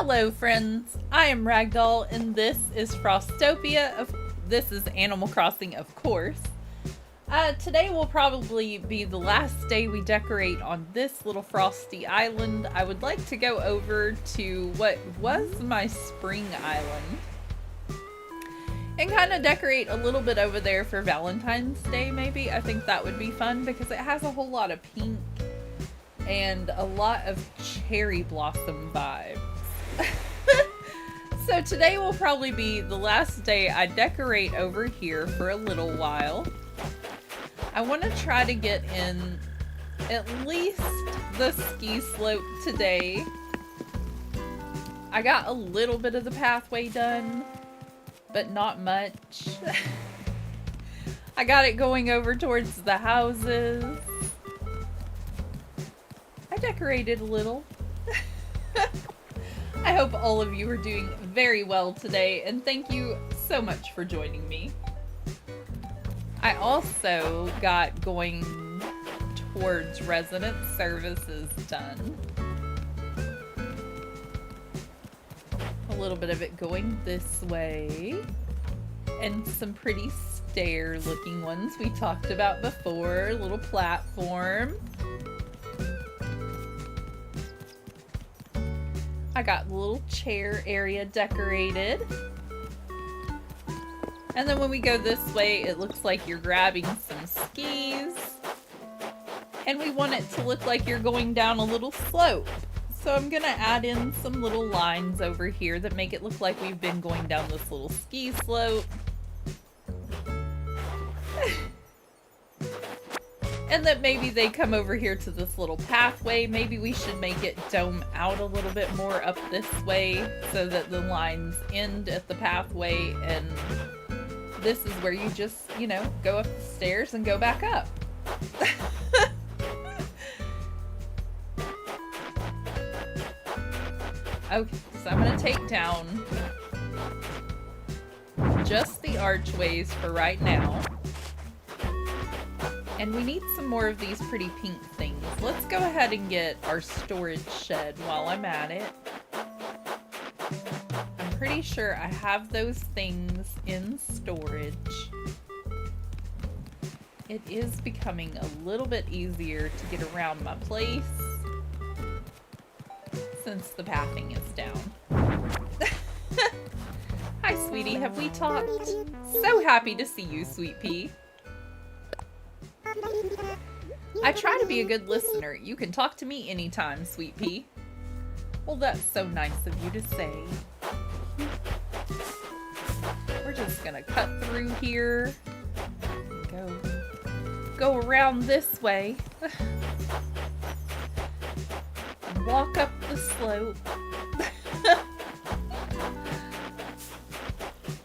Hello friends, I am Ragdoll and this is Frostopia. This is Animal Crossing, of course. Today will probably be the last day we decorate on this little frosty island. I would like to go over to what was my spring island and kind of decorate a little bit over there for Valentine's Day maybe. I think that would be fun because it has a whole lot of pink and a lot of cherry blossom vibes. So today will probably be the last day I decorate over here for a little while. I want to try to get in at least the ski slope today. I got a little bit of the pathway done, but not much. I got it going over towards the houses. I decorated a little. I hope all of you are doing very well today, and thank you so much for joining me. I also got going towards resident services done. A little bit of it going this way, and some pretty stair looking ones we talked about before, a little platform. I got the little chair area decorated. And then when we go this way, it looks like you're grabbing some skis. And we want it to look like you're going down a little slope. So I'm gonna add in some little lines over here that make it look like we've been going down this little ski slope. And that maybe they come over here to this little pathway. Maybe we should make it dome out a little bit more up this way so that the lines end at the pathway and this is where you just, you know, go up the stairs and go back up. Okay, so I'm gonna take down just the archways for right now. And we need some more of these pretty pink things. Let's go ahead and get our storage shed while I'm at it. I'm pretty sure I have those things in storage. It is becoming a little bit easier to get around my place since the pathing is down. Hi, sweetie. Have we talked? So happy to see you, Sweet Pea. I try to be a good listener. You can talk to me anytime, Sweet Pea. Well, that's so nice of you to say. We're just gonna cut through here. Go around this way. And walk up the slope.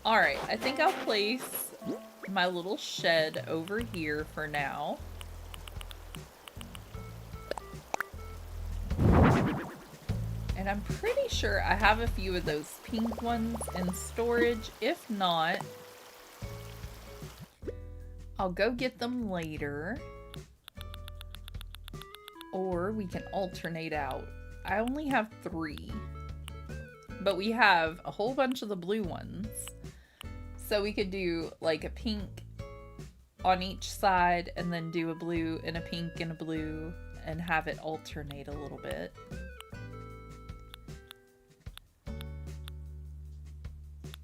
Alright, I think I'll place my little shed over here for now. And I'm pretty sure I have a few of those pink ones in storage. If not, I'll go get them later. Or we can alternate out. I only have 3. But we have a whole bunch of the blue ones. So we could do like a pink on each side and then do a blue and a pink and a blue and have it alternate a little bit.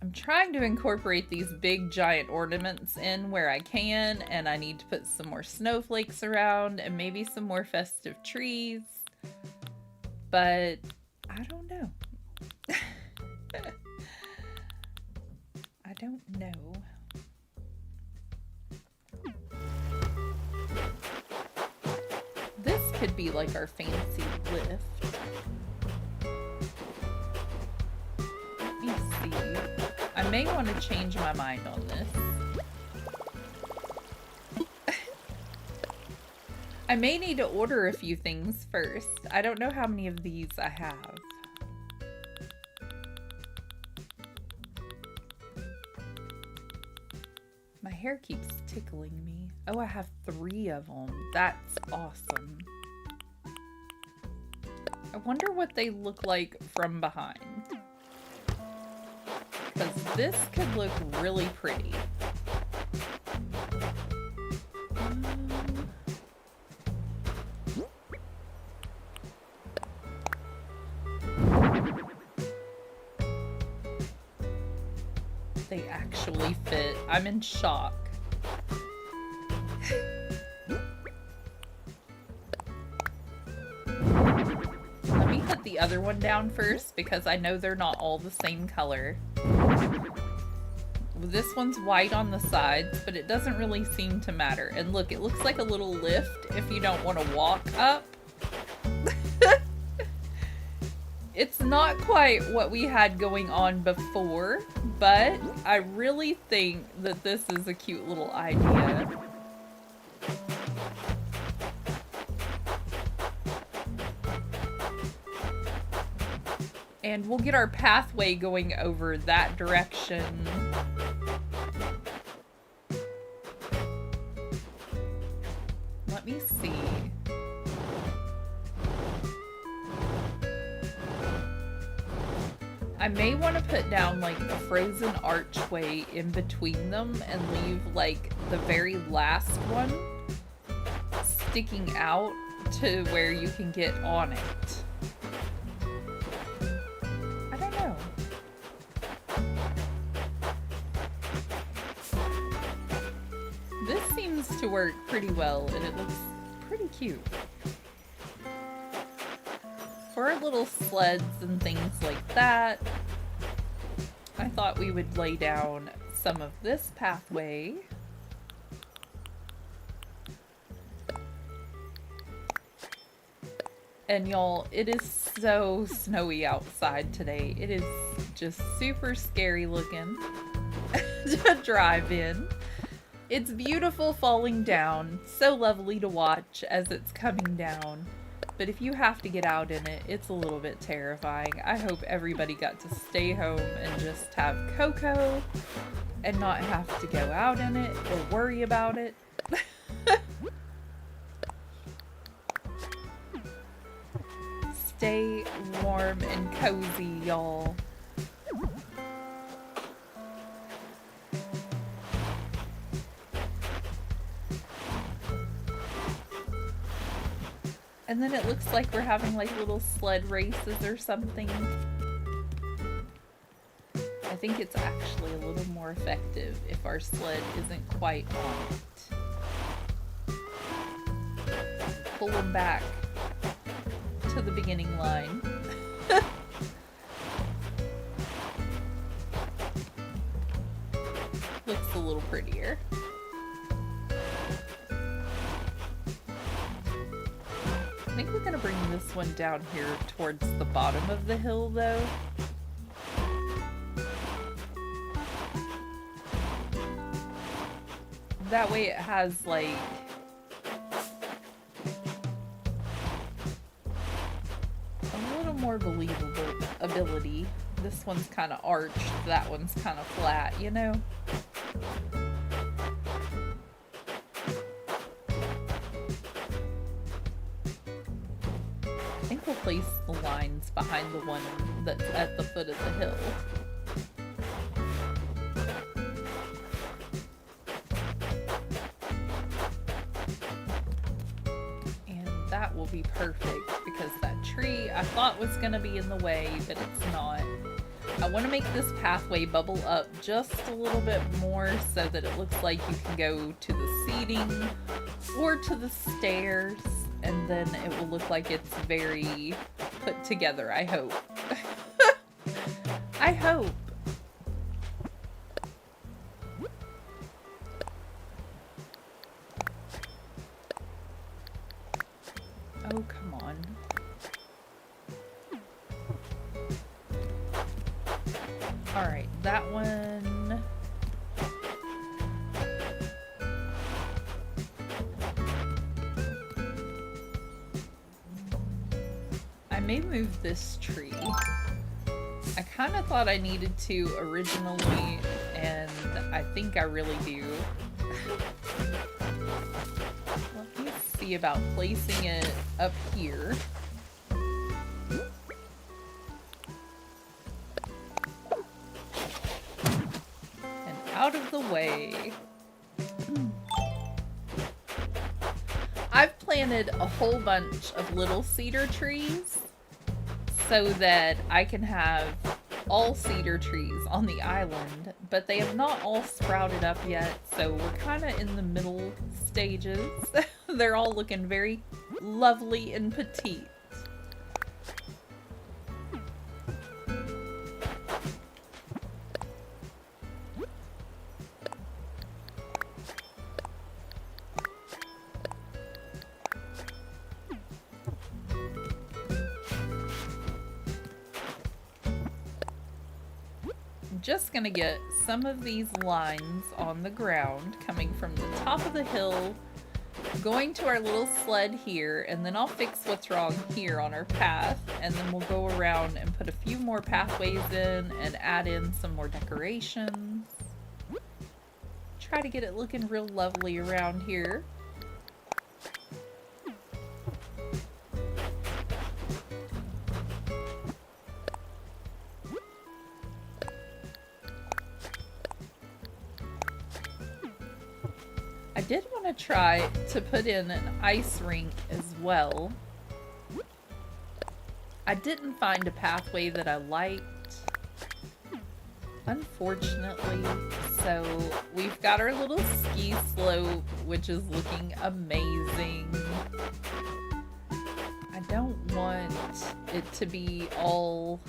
I'm trying to incorporate these big giant ornaments in where I can, and I need to put some more snowflakes around and maybe some more festive trees, but I don't know. I don't know. This could be like our fancy lift. Let me see. I may want to change my mind on this. I may need to order a few things first. I don't know how many of these I have. My hair keeps tickling me. Oh, I have 3 of them. That's awesome. I wonder what they look like from behind. because this could look really pretty. They actually fit. I'm in shock. Let me put the other one down first because I know they're not all the same color. This one's white on the sides, but it doesn't really seem to matter. And look, it looks like a little lift if you don't want to walk up. It's not quite what we had going on before, but I really think that this is a cute little idea. And we'll get our pathway going over that direction. Let me see. I may want to put down like a frozen archway in between them and leave like the very last one sticking out to where you can get on it. I don't know. This seems to work pretty well and it looks pretty cute. For our little sleds and things like that, I thought we would lay down some of this pathway. And y'all, it is so snowy outside today. It is just super scary looking to drive in. It's beautiful falling down, so lovely to watch as it's coming down. But if you have to get out in it, it's a little bit terrifying. I hope everybody got to stay home and just have cocoa and not have to go out in it or worry about it. Stay warm and cozy, y'all. And then it looks like we're having like little sled races or something. I think it's actually a little more effective if our sled isn't quite on it. Pull them back to the beginning line. Looks a little prettier. I think we're gonna bring this one down here towards the bottom of the hill though. That way it has like a little more believability. This one's kind of arched, that one's kind of flat, you know? I think we'll place the lines behind the one that's at the foot of the hill. And that will be perfect because that tree I thought was going to be in the way, but it's not. I want to make this pathway bubble up just a little bit more so that it looks like you can go to the seating or to the stairs. And then it will look like it's very put together, I hope. I hope. Oh, come on. Alright, that one... I may move this tree. I kind of thought I needed to originally, and I think I really do. Let me see about placing it up here. out of the way. I've planted a whole bunch of little cedar trees so that I can have all cedar trees on the island, but they have not all sprouted up yet, so we're kind of in the middle stages. They're all looking very lovely and petite. Just gonna get some of these lines on the ground coming from the top of the hill, going to our little sled here, and then I'll fix what's wrong here on our path, and then we'll go around and put a few more pathways in and add in some more decorations. Try to get it looking real lovely around here. I did want to try to put in an ice rink as well. I didn't find a pathway that I liked, unfortunately, so we've got our little ski slope, which is looking amazing. I don't want it to be all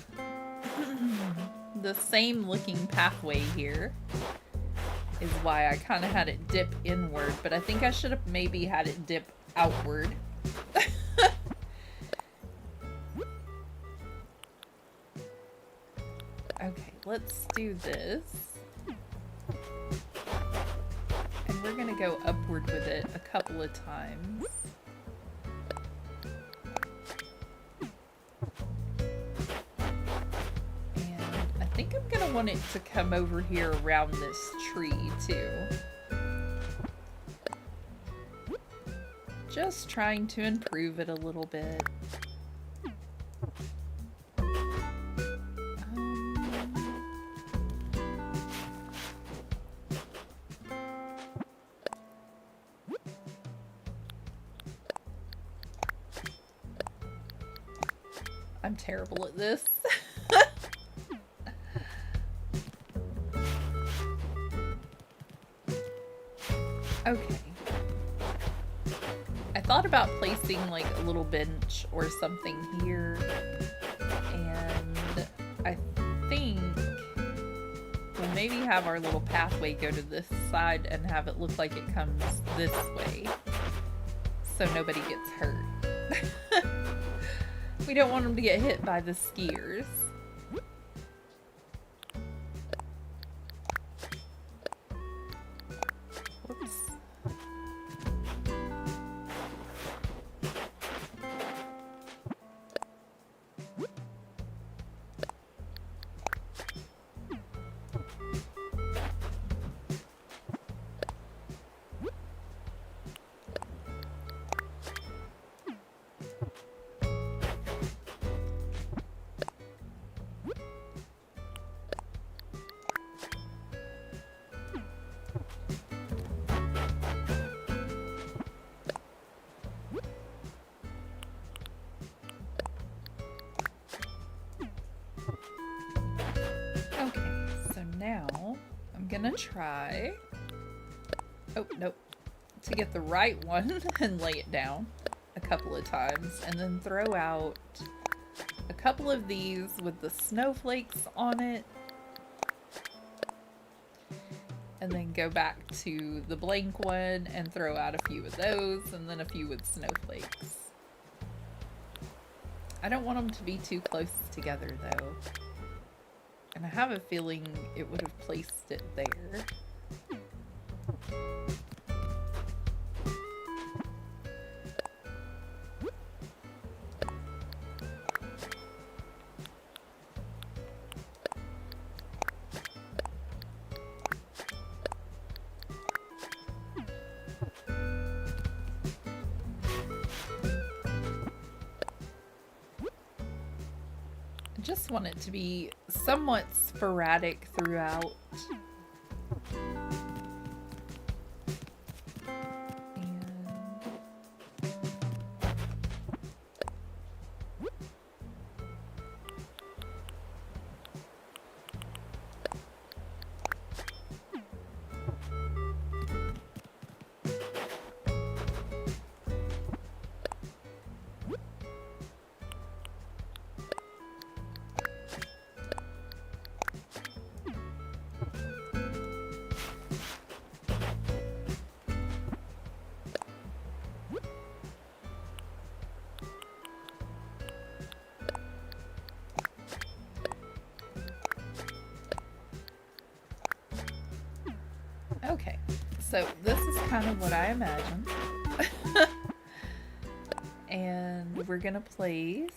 the same looking pathway here. Is why I kind of had it dip inward, but I think I should have maybe had it dip outward. Okay, let's do this. And we're gonna go upward with it a couple of times. I think I'm gonna want it to come over here around this tree too. Just trying to improve it a little bit. I'm terrible at this. Okay. I thought about placing like a little bench or something here, and I think we'll maybe have our little pathway go to this side and have it look like it comes this way so nobody gets hurt. We don't want them to get hit by the skiers. Whoops. Now I'm gonna try, oh nope, to get the right one and lay it down a couple of times and then throw out a couple of these with the snowflakes on it and then go back to the blank one and throw out a few of those and then a few with snowflakes. I don't want them to be too close together though. And I have a feeling it would have placed it there. I just want it to be somewhat sporadic throughout. Okay, so this is kind of what I imagined. And we're gonna place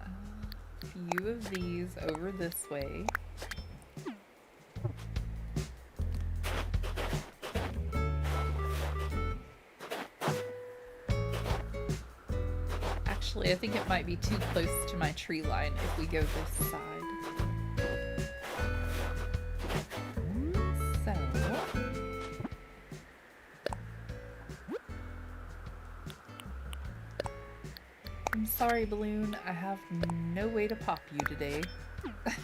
a few of these over this way. Actually, I think it might be too close to my tree line if we go this side. I'm sorry, Balloon. I have no way to pop you today. I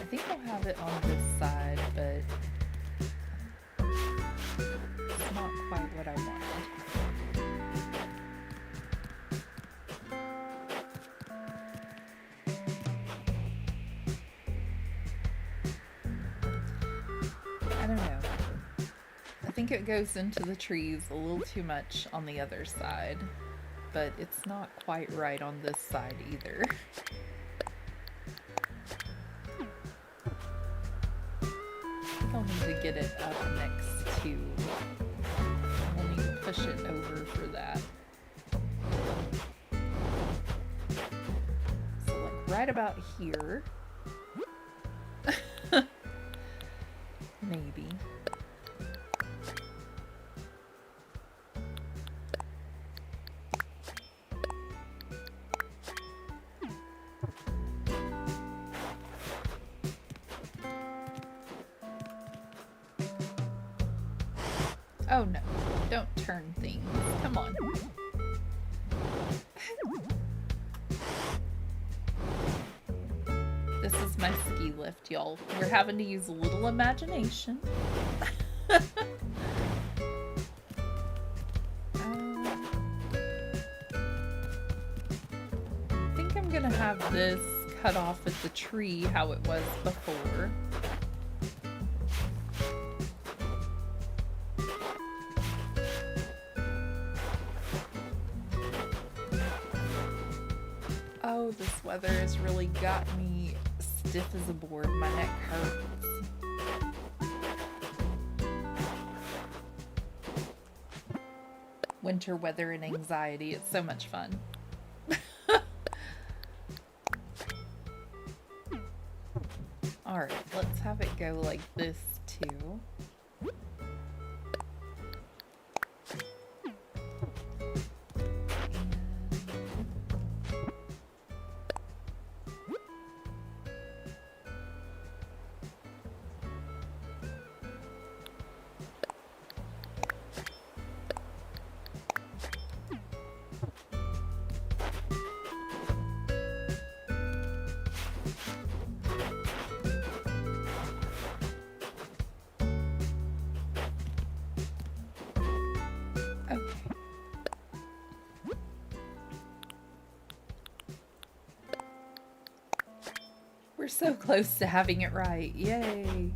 think I'll have it on this side, but it's not quite what I wanted. I don't know. I think it goes into the trees a little too much on the other side, but it's not quite right on this side either. I think I'll need to get it up next to, I'll need to push it over for that. So like right about here. Maybe. Oh no, don't turn things. Come on. This is my ski lift, y'all. We're having to use a little imagination. I think I'm gonna have this cut off at the tree how it was before. Oh, this weather has really got me stiff as a board. My neck hurts. Winter weather and anxiety. It's so much fun. Alright, let's have it go like this too. We're so close to having it right. Yay.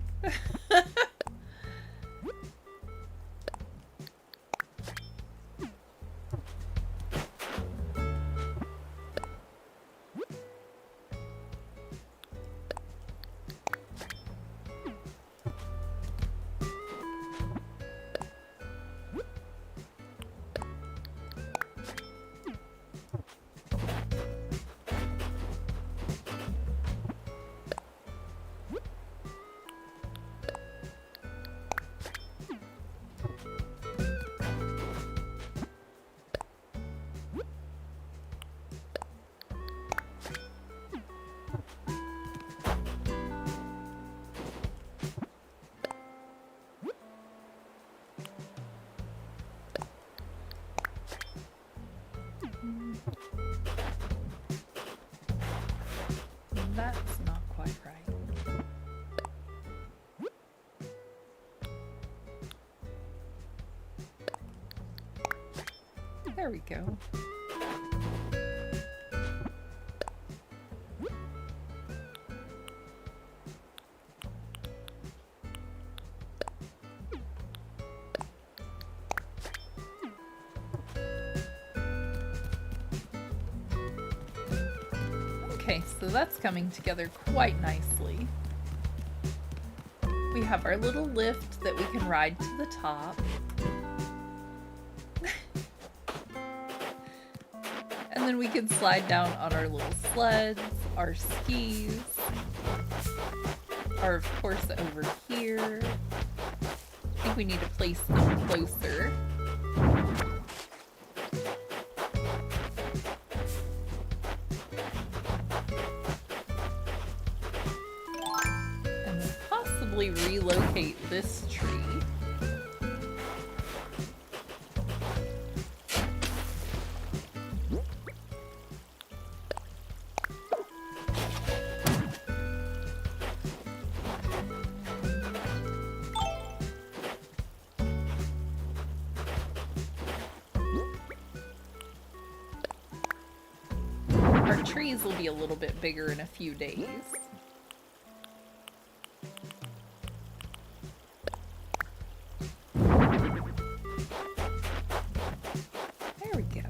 There we go. Okay, so that's coming together quite nicely. We have our little lift that we can ride to the top. And then we can slide down on our little sleds, our skis, are of course over here. I think we need to place them closer. And then possibly relocate this tree. Trees will be a little bit bigger in a few days. There we go.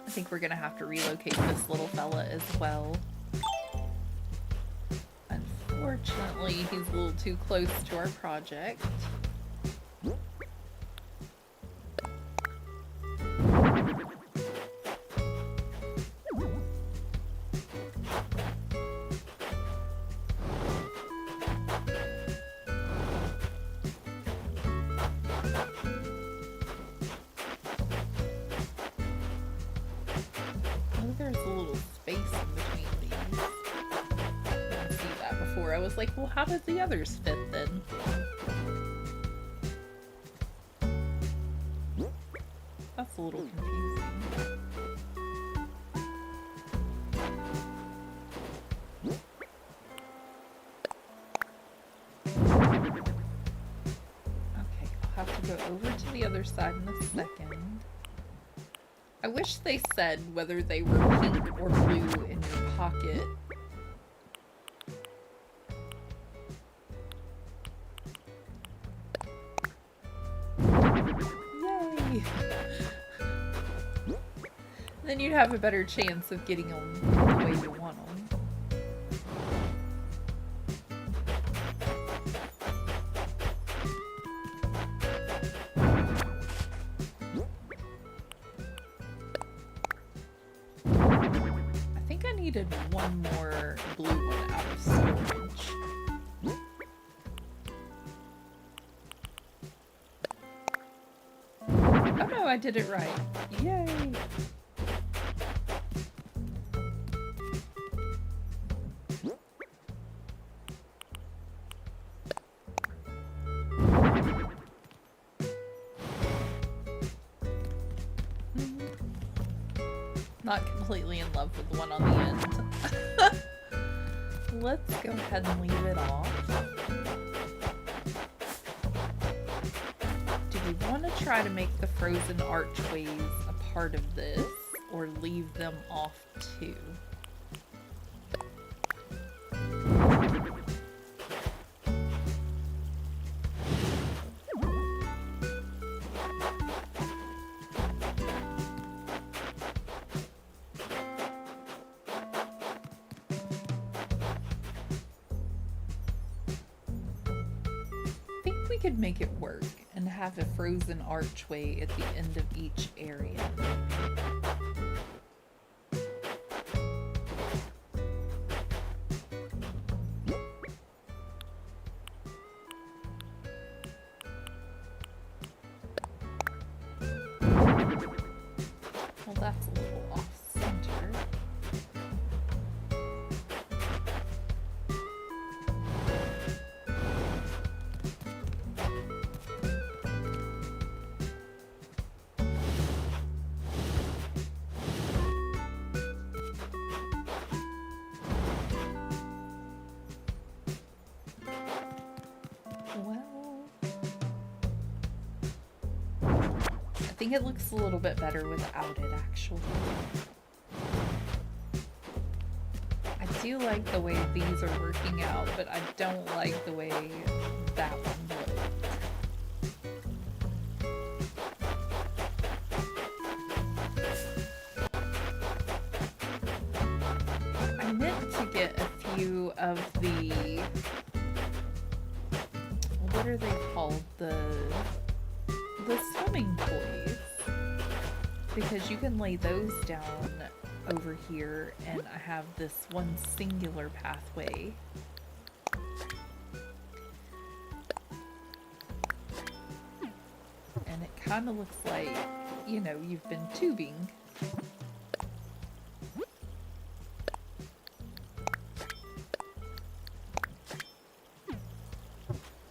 I think we're gonna have to relocate this little fella as well. Unfortunately, he's a little too close to our project. Well, how did the others fit then? That's a little confusing. Okay, I'll have to go over to the other side in a second. I wish they said whether they were pink or blue in your pocket. Then you'd have a better chance of getting them the way you want them. I think I needed one more blue one out of storage. Oh no, I did it right. Yay! Not completely in love with the one on the end. Let's go ahead and leave it off. Do we want to try to make the frozen archways a part of this, or leave them off too? Could make it work and have a frozen archway at the end of each area. think it looks a little bit better without it, actually. I do like the way these are working out, but I don't like the way that one looked. I meant to get a few of the... what are they called? The swimming toys. Because you can lay those down over here, and I have this one singular pathway. And it kind of looks like, you know, you've been tubing.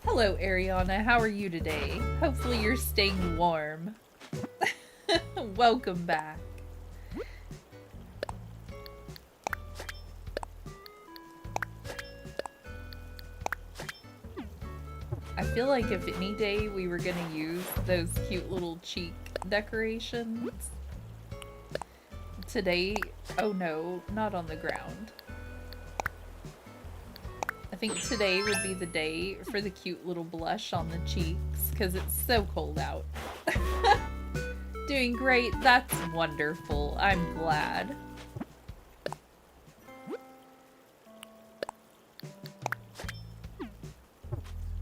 Hello, Ariana. How are you today? Hopefully you're staying warm. Welcome back. I feel like if any day we were gonna use those cute little cheek decorations, today, oh no, not on the ground. I think today would be the day for the cute little blush on the cheeks, because it's so cold out. Doing great, that's wonderful, I'm glad.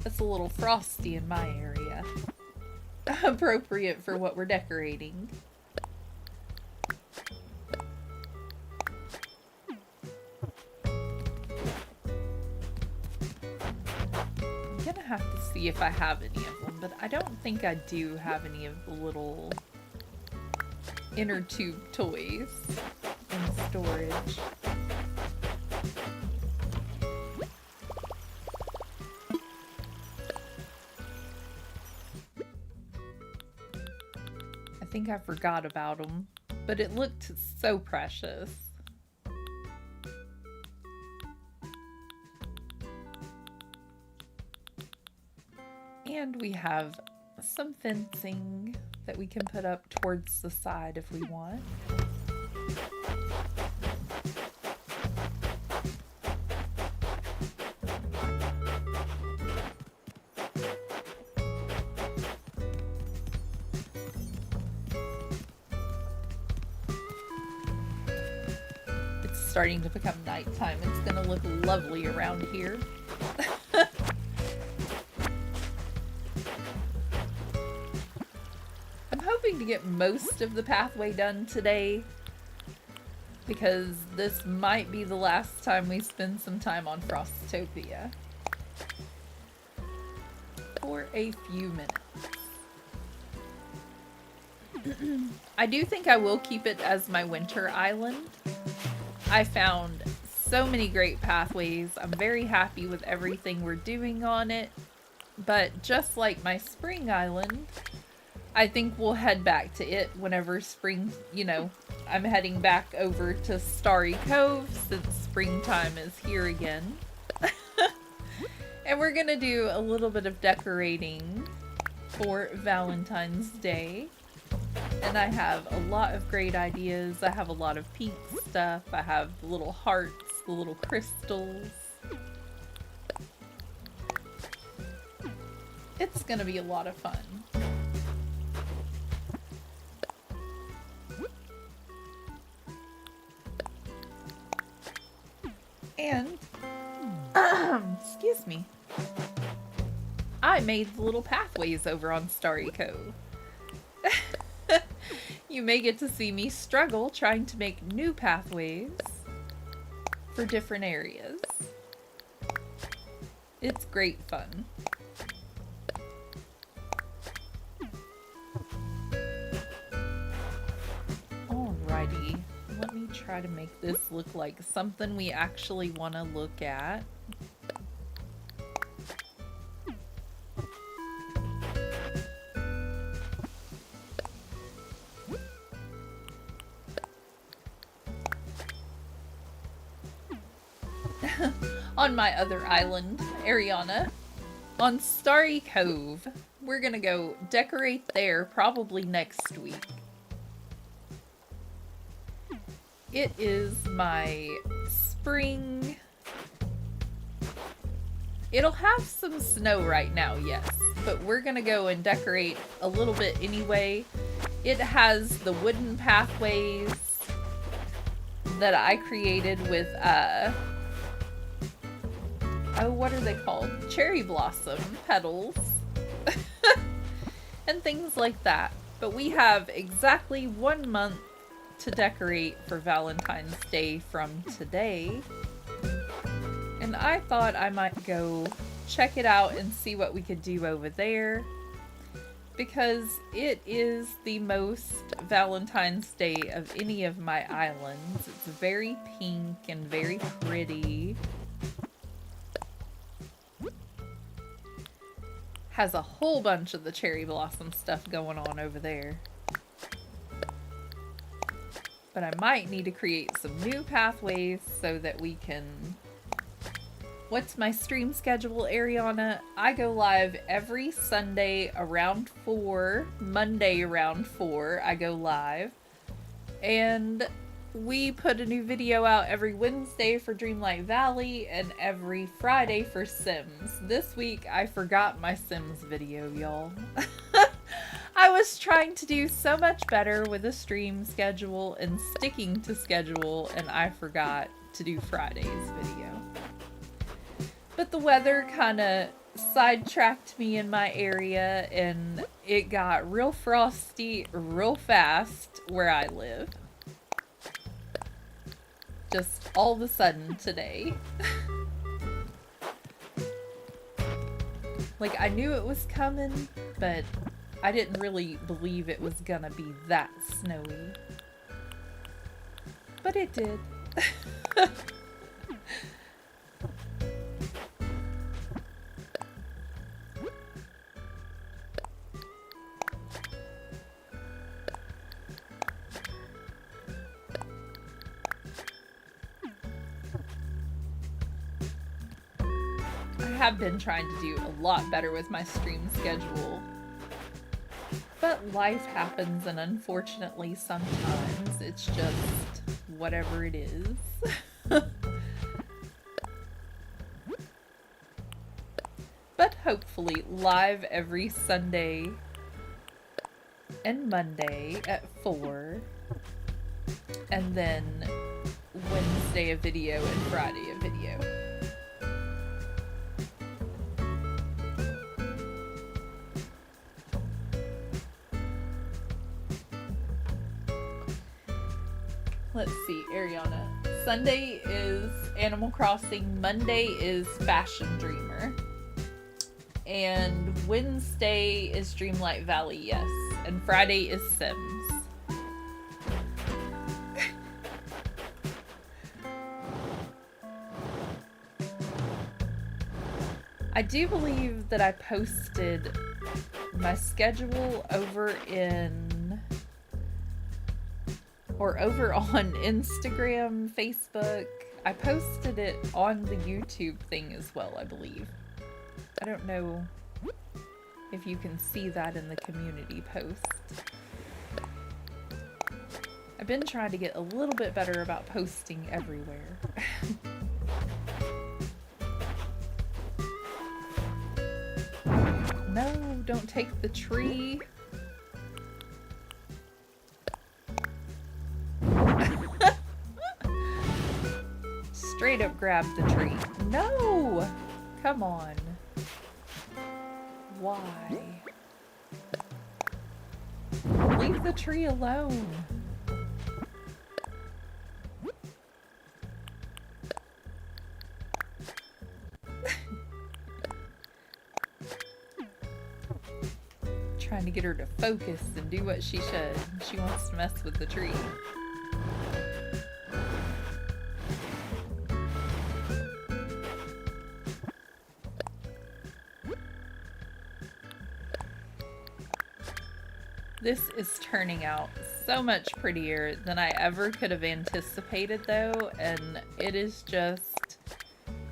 It's a little frosty in my area. Appropriate for what we're decorating. I'm gonna have to see if I have any of them, but I don't think I do have any of the little inner tube toys in storage. I think I forgot about them, but it looked so precious. And we have some fencing that we can put up towards the side if we want. It's starting to become nighttime. It's gonna look lovely around here. To get most of the pathway done today, because this might be the last time we spend some time on Frostopia for a few minutes. I do think I will keep it as my winter island. I found so many great pathways. I'm very happy with everything we're doing on it, but just like my spring island, I think we'll head back to it whenever spring, you know, I'm heading back over to Starry Cove since springtime is here again. And we're gonna do a little bit of decorating for Valentine's Day. And I have a lot of great ideas. I have a lot of pink stuff. I have the little hearts, the little crystals. It's gonna be a lot of fun. And, excuse me, I made the little pathways over on Starry Cove. You may get to see me struggle trying to make new pathways for different areas. It's great fun. Alrighty. Let me try to make this look like something we actually want to look at. On my other island, Ariana, on Starry Cove, we're gonna go decorate there probably next week. It is my spring. It'll have some snow right now, yes, but we're gonna go and decorate a little bit anyway. It has the wooden pathways that I created with, oh, what are they called? Cherry blossom petals. And things like that. But we have exactly 1 month to decorate for Valentine's Day from today. And I thought I might go check it out and see what we could do over there. Because it is the most Valentine's Day of any of my islands. It's very pink and very pretty. Has a whole bunch of the cherry blossom stuff going on over there. But I might need to create some new pathways so that we can... What's my stream schedule, Ariana? I go live every Sunday around 4. Monday around 4, I go live. And we put a new video out every Wednesday for Dreamlight Valley and every Friday for Sims. This week, I forgot my Sims video, y'all. I was trying to do so much better with a stream schedule and sticking to schedule, and I forgot to do Friday's video. But the weather kind of sidetracked me in my area, and it got real frosty real fast where I live. Just all of a sudden today. Like, I knew it was coming, but I didn't really believe it was gonna be that snowy. But it did. I have been trying to do a lot better with my stream schedule. But life happens, and unfortunately sometimes it's just whatever it is. But hopefully live every Sunday and Monday at 4. And then Wednesday a video and Friday a video. Let's see, Ariana. Sunday is Animal Crossing, Monday is Fashion Dreamer, and Wednesday is Dreamlight Valley, yes, and Friday is Sims. I do believe that I posted my schedule over on Instagram, Facebook. I posted it on the YouTube thing as well, I believe. I don't know if you can see that in the community post. I've been trying to get a little bit better about posting everywhere. No, don't take the tree. Straight up grab the tree. No! Come on. Why? Leave the tree alone. Trying to get her to focus and do what she should. She wants to mess with the tree. This is turning out so much prettier than I ever could have anticipated, though, and it has just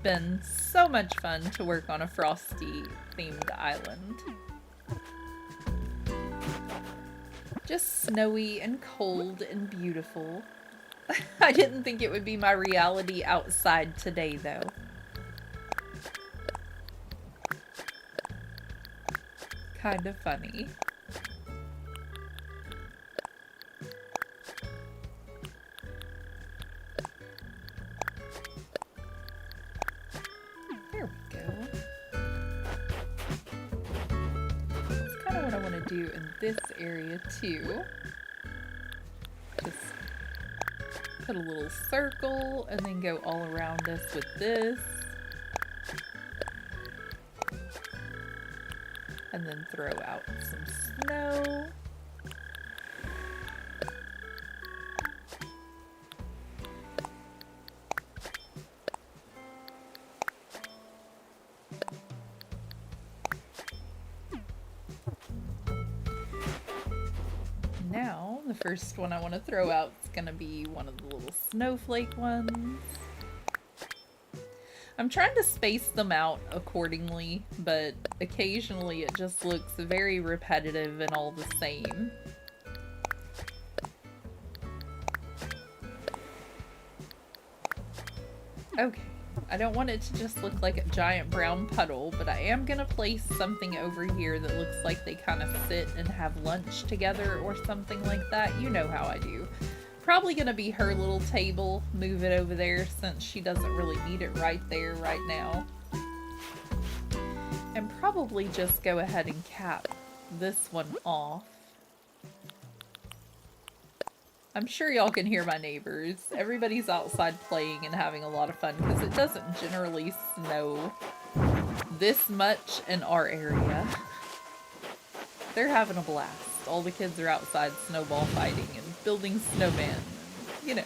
been so much fun to work on a frosty themed island. Just snowy and cold and beautiful. I didn't think it would be my reality outside today, though. Kind of funny. There we go. That's kind of what I want to do in this area, too. Just put a little circle and then go all around us with this. And then throw out some snow. Now, the first one I want to throw out is going to be one of the little snowflake ones. I'm trying to space them out accordingly, but occasionally it just looks very repetitive and all the same. Okay, I don't want it to just look like a giant brown puddle, but I am gonna place something over here that looks like they kind of sit and have lunch together or something like that. You know how I do. Probably gonna be her little table. Move it over there since she doesn't really need it right there right now. And probably just go ahead and cap this one off. I'm sure y'all can hear my neighbors. Everybody's outside playing and having a lot of fun because it doesn't generally snow this much in our area. They're having a blast. All the kids are outside snowball fighting and building snowmen, you know.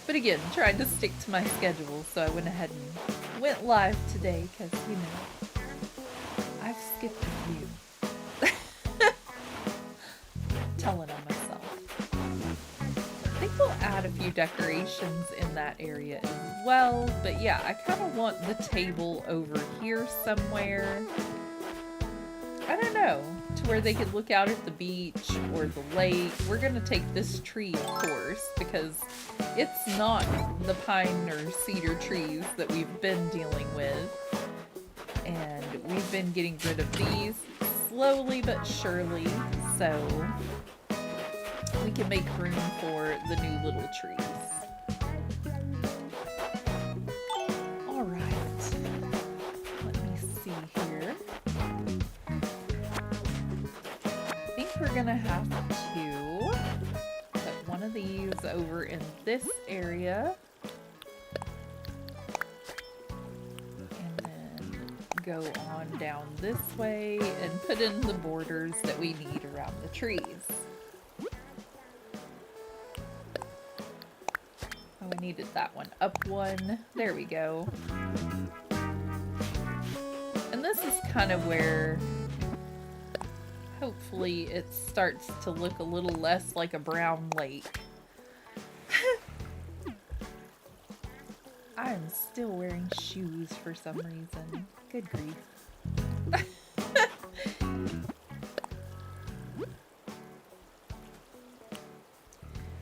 But again, trying to stick to my schedule, so I went ahead and went live today because, you know, I've skipped a few. Telling on myself. I think we'll add a few decorations in that area as well, but yeah, I kind of want the table over here somewhere. I don't know, to where they could look out at the beach or the lake. We're gonna take this tree, of course, because it's not the pine or cedar trees that we've been dealing with. And we've been getting rid of these slowly but surely, so we can make room for the new little trees. Alright, let me see here. I think we're gonna have to put one of these over in this area. And then go on down this way and put in the borders that we need around the trees. Oh, I needed that one up one. There we go. And this is kind of where hopefully it starts to look a little less like a brown lake. I am still wearing shoes for some reason. Good grief.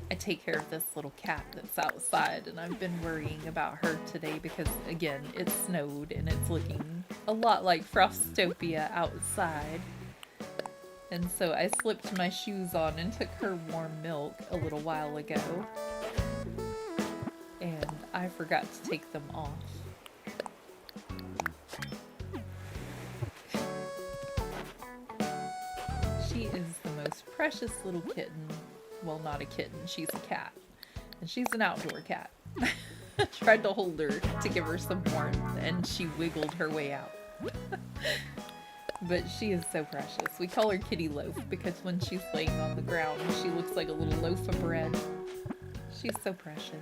I take care of this little cat that's outside, and I've been worrying about her today because, again, it snowed and it's looking a lot like Frostopia outside. And so I slipped my shoes on and took her warm milk a little while ago. And I forgot to take them off. She is the most precious little kitten. Well, not a kitten, she's a cat. And she's an outdoor cat. I tried to hold her to give her some warmth, and she wiggled her way out. But she is so precious. We call her Kitty Loaf because when she's laying on the ground, she looks like a little loaf of bread. She's so precious.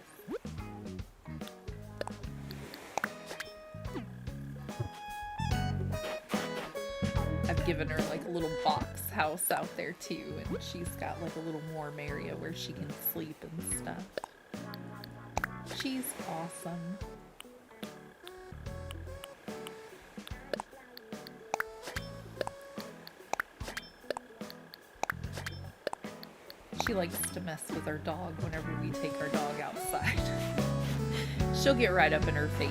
I've given her like a little box house out there too, and she's got like a little warm area where she can sleep and stuff. She's awesome. She likes to mess with our dog whenever we take our dog outside. She'll get right up in her face.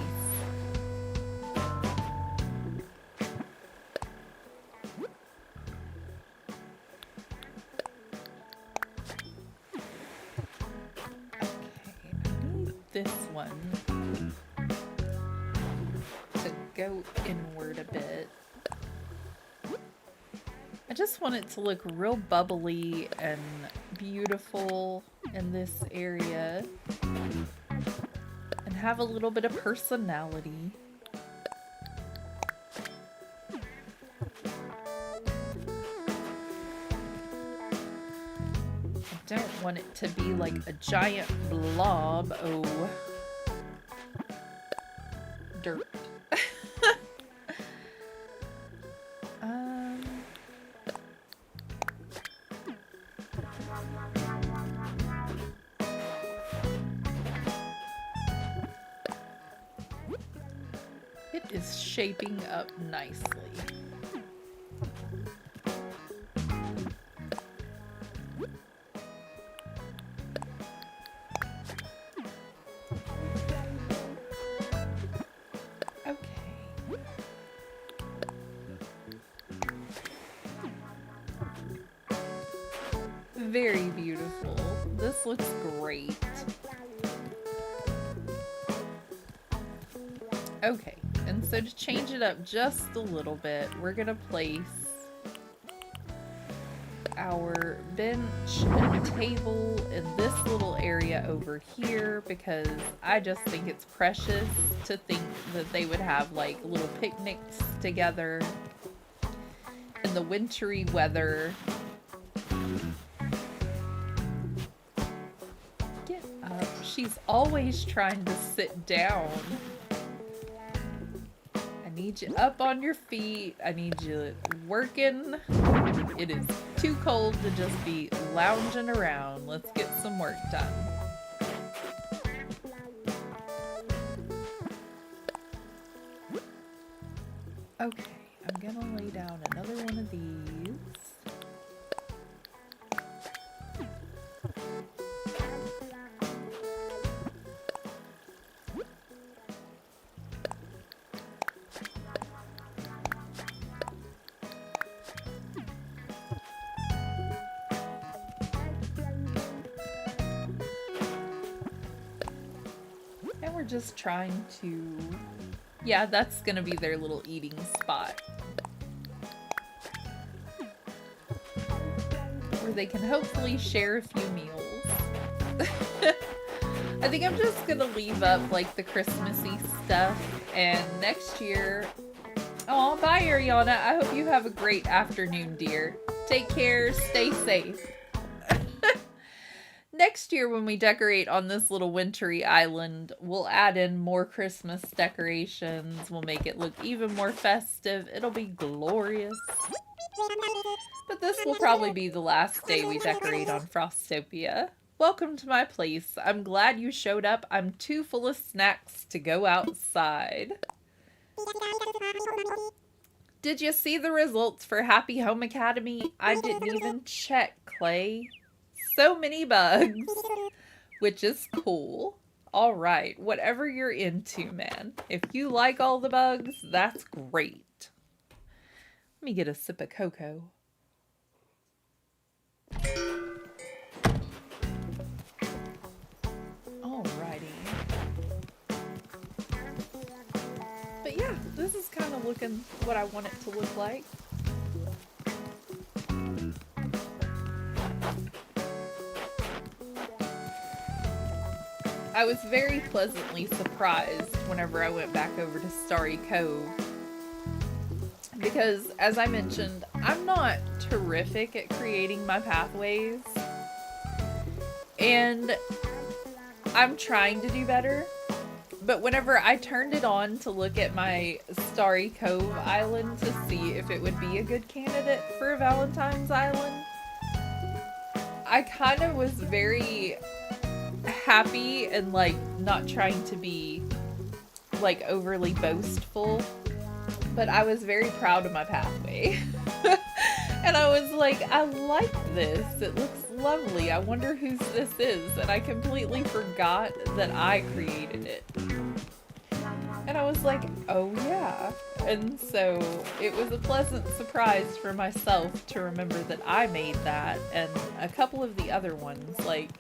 This one to go inward a bit. I just want it to look real bubbly and beautiful in this area and have a little bit of personality. I don't want it to be like a giant blob. Oh, dirt. It is shaping up nicely. Very beautiful. This looks great. Okay, and so to change it up just a little bit, we're gonna place our bench and table in this little area over here because I just think it's precious to think that they would have like little picnics together in the wintry weather. She's always trying to sit down. I need you up on your feet. I need you working. It is too cold to just be lounging around. Let's get some work done. Okay, I'm gonna lay down another one of these. Just trying to, yeah, that's gonna be their little eating spot where they can hopefully share a few meals. I think I'm just gonna leave up like the Christmassy stuff, and next year, oh, bye Ariana, I hope you have a great afternoon, dear. Take care, stay safe. Next year when we decorate on this little wintry island, we'll add in more Christmas decorations. We'll make it look even more festive. It'll be glorious. But this will probably be the last day we decorate on Frostopia. Welcome to my place. I'm glad you showed up. I'm too full of snacks to go outside. Did you see the results for Happy Home Academy? I didn't even check, Clay. So many bugs, which is cool. All right, whatever you're into, man. If you like all the bugs, that's great. Let me get a sip of cocoa. Alrighty. But yeah, this is kind of looking what I want it to look like. I was very pleasantly surprised whenever I went back over to Starry Cove because, as I mentioned, I'm not terrific at creating my pathways and I'm trying to do better, but whenever I turned it on to look at my Starry Cove island to see if it would be a good candidate for a Valentine's Island, I kind of was very happy and like not trying to be like overly boastful, but I was very proud of my pathway. And I was like, I like this. It looks lovely. I wonder whose this is. And I completely forgot that I created it. And I was like, oh yeah. And so it was a pleasant surprise for myself to remember that I made that, and a couple of the other ones. Like,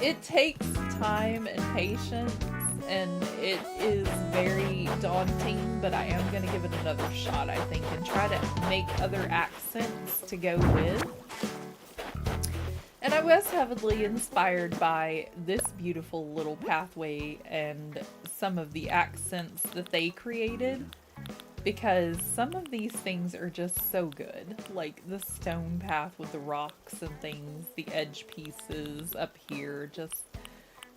it takes time and patience, and it is very daunting, but I am going to give it another shot, I think, and try to make other accents to go with. And I was heavily inspired by this beautiful little pathway and some of the accents that they created, because some of these things are just so good. Like the stone path with the rocks and things, the edge pieces up here, just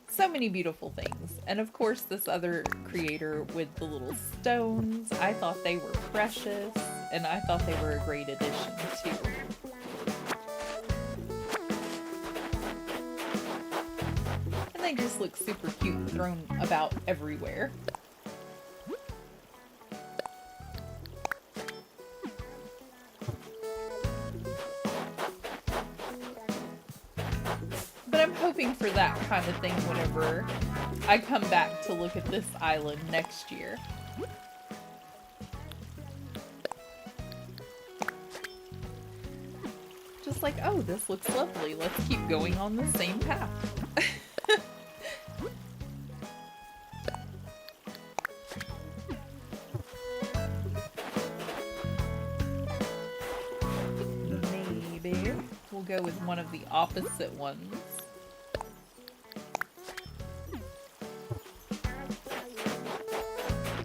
so many beautiful things. And of course this other creator with the little stones, I thought they were precious, and I thought they were a great addition too. They just look super cute thrown about everywhere. But I'm hoping for that kind of thing whenever I come back to look at this island next year. Just like, oh, this looks lovely. Let's keep going on the same path. We'll go with one of the opposite ones.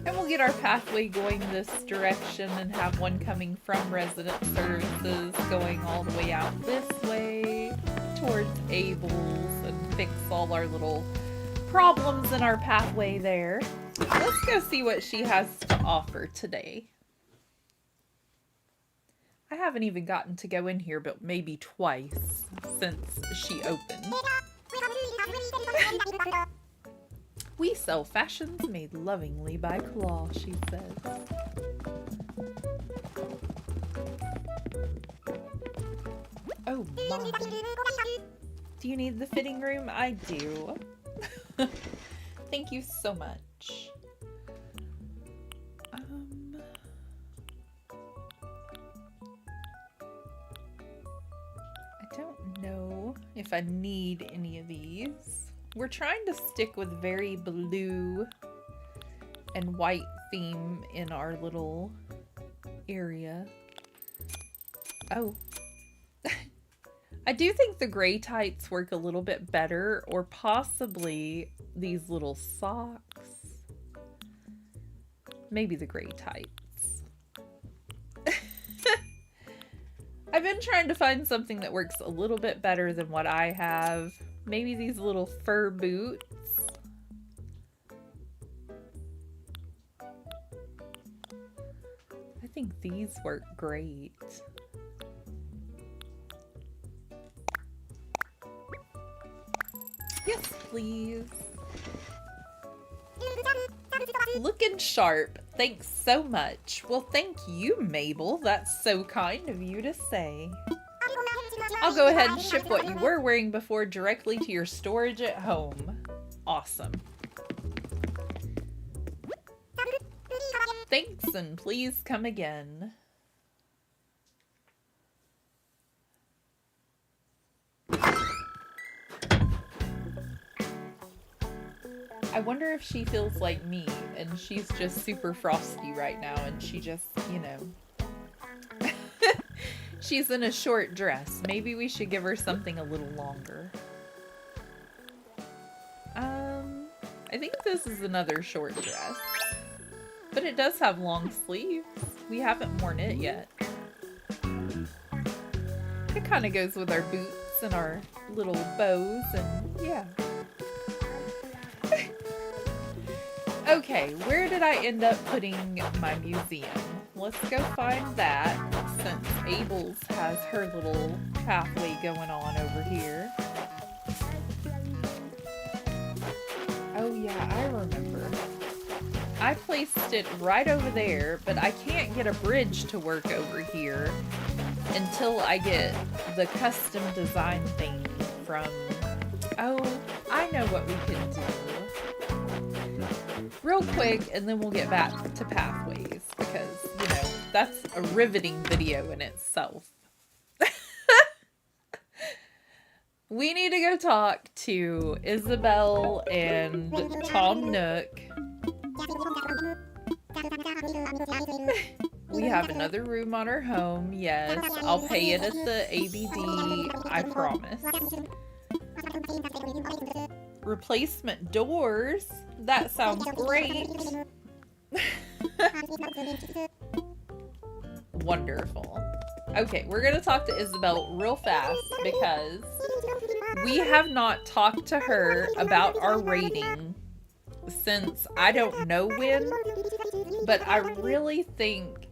And we'll get our pathway going this direction and have one coming from resident services going all the way out this way towards Abel's and fix all our little problems in our pathway there. Let's go see what she has to offer today. I haven't even gotten to go in here but maybe twice since she opened. We sell fashions made lovingly by claw, she says. Oh my. Do you need the fitting room? I do. Thank you so much. I don't know if I need any of these. We're trying to stick with very blue and white theme in our little area. Oh. I do think the gray tights work a little bit better, or possibly these little socks. Maybe the gray tights. I've been trying to find something that works a little bit better than what I have. Maybe these little fur boots. I think these work great. Yes, please. Looking sharp. Thanks so much. Well, thank you, Mabel. That's so kind of you to say. I'll go ahead and ship what you were wearing before directly to your storage at home. Awesome. Thanks, and please come again. I wonder if she feels like me and she's just super frosty right now and she just, you know. She's in a short dress. Maybe we should give her something a little longer. I think this is another short dress. But it does have long sleeves. We haven't worn it yet. It kind of goes with our boots and our little bows and yeah. Okay, where did I end up putting my museum? Let's go find that, since Abel's has her little pathway going on over here. Oh yeah, I remember. I placed it right over there, but I can't get a bridge to work over here. until I get the custom design thing from... Oh, I know what we can do. Real quick, and then we'll get back to pathways, because, you know, that's a riveting video in itself. We need to go talk to Isabel and Tom Nook. We have another room on our home, yes. I'll pay it at the ABD, I promise. Replacement doors? That sounds great. Wonderful. Okay, we're gonna talk to Isabel real fast because we have not talked to her about our rating since I don't know when, but I really think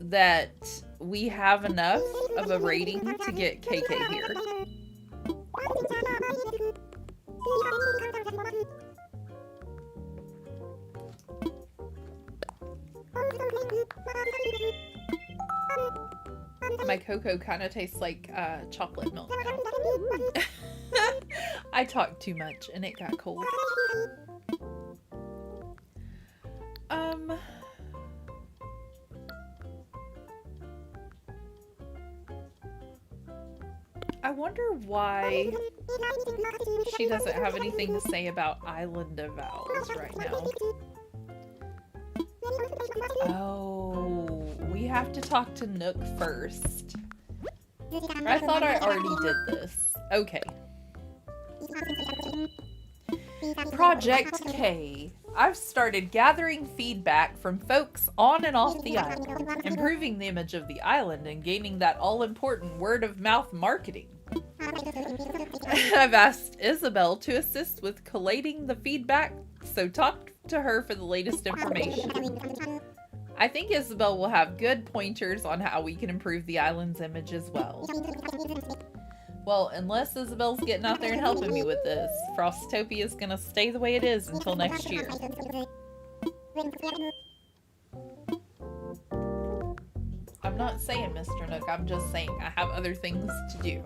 that we have enough of a rating to get KK here. My cocoa kind of tastes like chocolate milk now. I talked too much and it got cold. I wonder why she doesn't have anything to say about island avowals right now. Oh, we have to talk to Nook first. I thought I already did this. Okay. Project K. I've started gathering feedback from folks on and off the island, improving the image of the island and gaining that all-important word-of-mouth marketing. I've asked Isabel to assist with collating the feedback, so talk to her for the latest information. I think Isabel will have good pointers on how we can improve the island's image as well. Well, unless Isabel's getting out there and helping me with this, Frostopia is gonna stay the way it is until next year. I'm not saying, Mr. Nook, I'm just saying I have other things to do.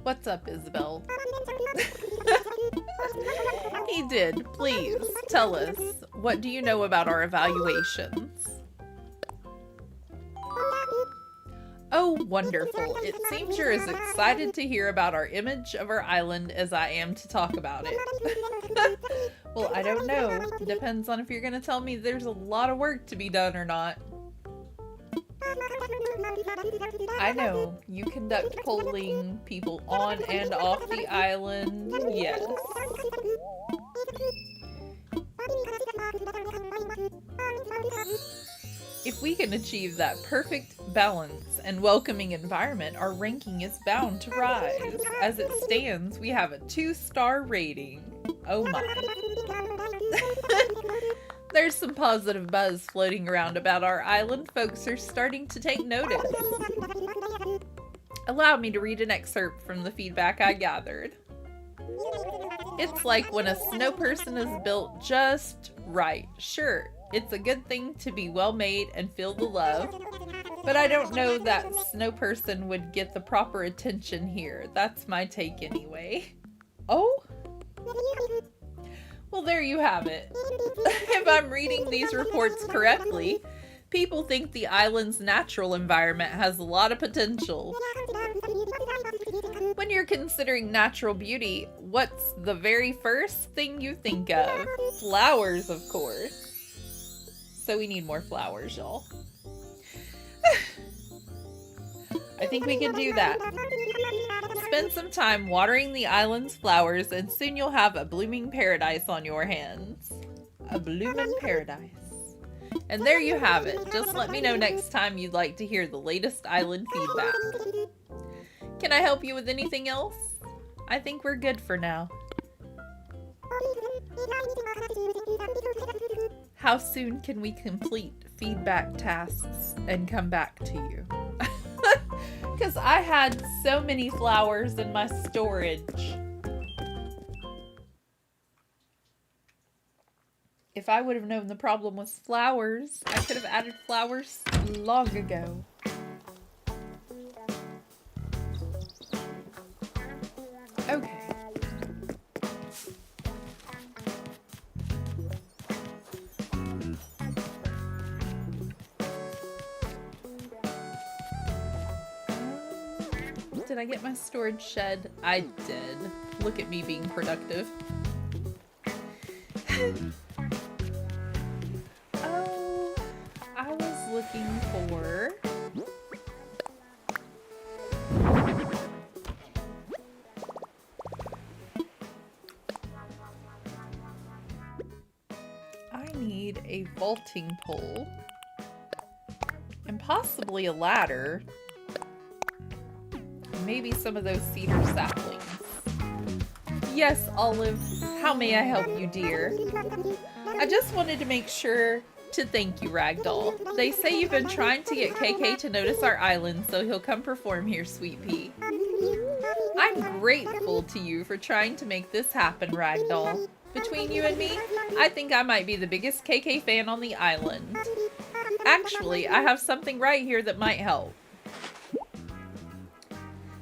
What's up, Isabel? He did. Please, tell us. What do you know about our evaluations? Oh, wonderful. It seems you're as excited to hear about our image of our island as I am to talk about it. Well, I don't know. Depends on if you're going to tell me there's a lot of work to be done or not. I know. You conduct polling people on and off the island. Yes. If we can achieve that perfect balance and welcoming environment, our ranking is bound to rise. As it stands, we have a 2-star rating. Oh my. There's some positive buzz floating around about our island. Folks are starting to take notice. Allow me to read an excerpt from the feedback I gathered. It's like when a snow person is built just right. Sure, it's a good thing to be well made and feel the love, but I don't know that snow person would get the proper attention here. That's my take anyway. Oh? Well, there you have it. If I'm reading these reports correctly, people think the island's natural environment has a lot of potential. When you're considering natural beauty, what's the very first thing you think of? Flowers, of course. So we need more flowers, y'all. I think we can do that. Spend some time watering the island's flowers and soon you'll have a blooming paradise on your hands. A blooming paradise. And there you have it. Just let me know next time you'd like to hear the latest island feedback. Can I help you with anything else? I think we're good for now. How soon can we complete feedback tasks and come back to you? Because I had so many flowers in my storage. If I would have known the problem was flowers, I could have added flowers long ago. Okay. Did I get my storage shed? I did. Look at me being productive. Oh, I was looking for... I need a vaulting pole. And possibly a ladder. Maybe some of those cedar saplings. Yes, Olive. How may I help you, dear? I just wanted to make sure to thank you, Ragdoll. They say you've been trying to get KK to notice our island, so he'll come perform here, Sweet Pea. I'm grateful to you for trying to make this happen, Ragdoll. Between you and me, I think I might be the biggest KK fan on the island. Actually, I have something right here that might help.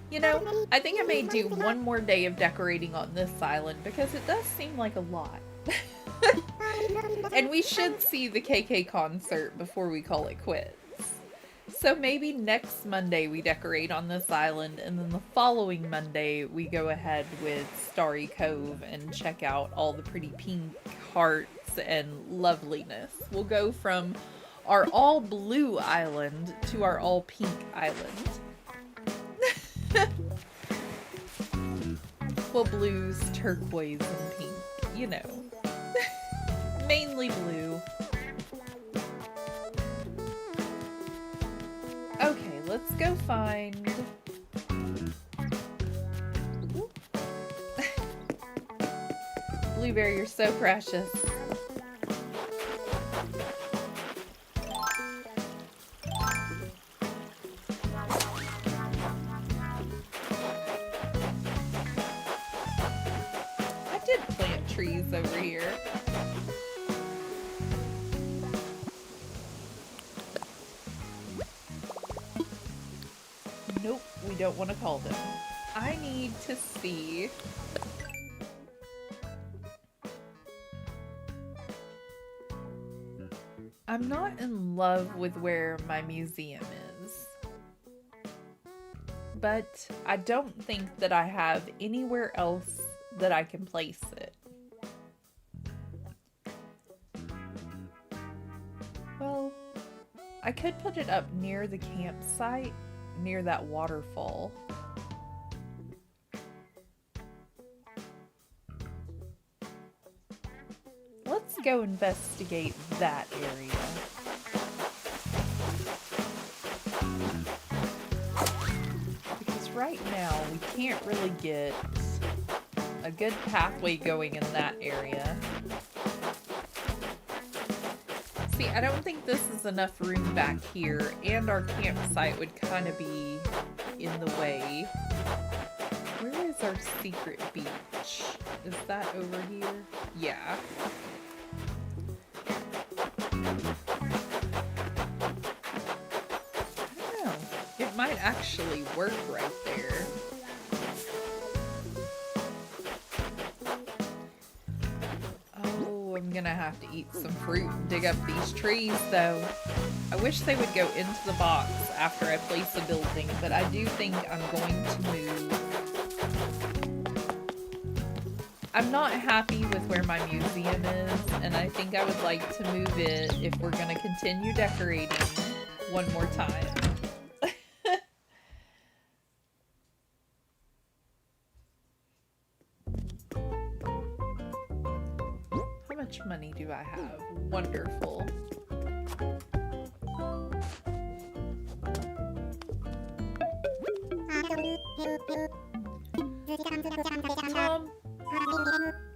You know, I think I may do one more day of decorating on this island because it does seem like a lot. And we should see the KK concert before we call it quits. So maybe next Monday we decorate on this island, and then the following Monday we go ahead with Starry Cove and check out all the pretty pink hearts and loveliness. We'll go from our all blue island to our all pink island. Well, blues, turquoise, and pink, you know. Mainly blue. Okay, let's go find... Blueberry, you're so precious. Trees over here. Nope, we don't want to call them. I need to see. I'm not in love with where my museum is. But I don't think that I have anywhere else that I can place it. Well, I could put it up near the campsite, near that waterfall. Let's go investigate that area. Because right now we can't really get a good pathway going in that area. See, I don't think this is enough room back here, and our campsite would kind of be in the way. Where is our secret beach? Is that over here? Yeah. I don't know. It might actually work right there. I'm gonna have to eat some fruit and dig up these trees, though. I wish they would go into the box after I place a building, but I do think I'm going to move. I'm not happy with where my museum is, and I think I would like to move it if we're gonna continue decorating one more time. How much money do I have? Wonderful. Tom,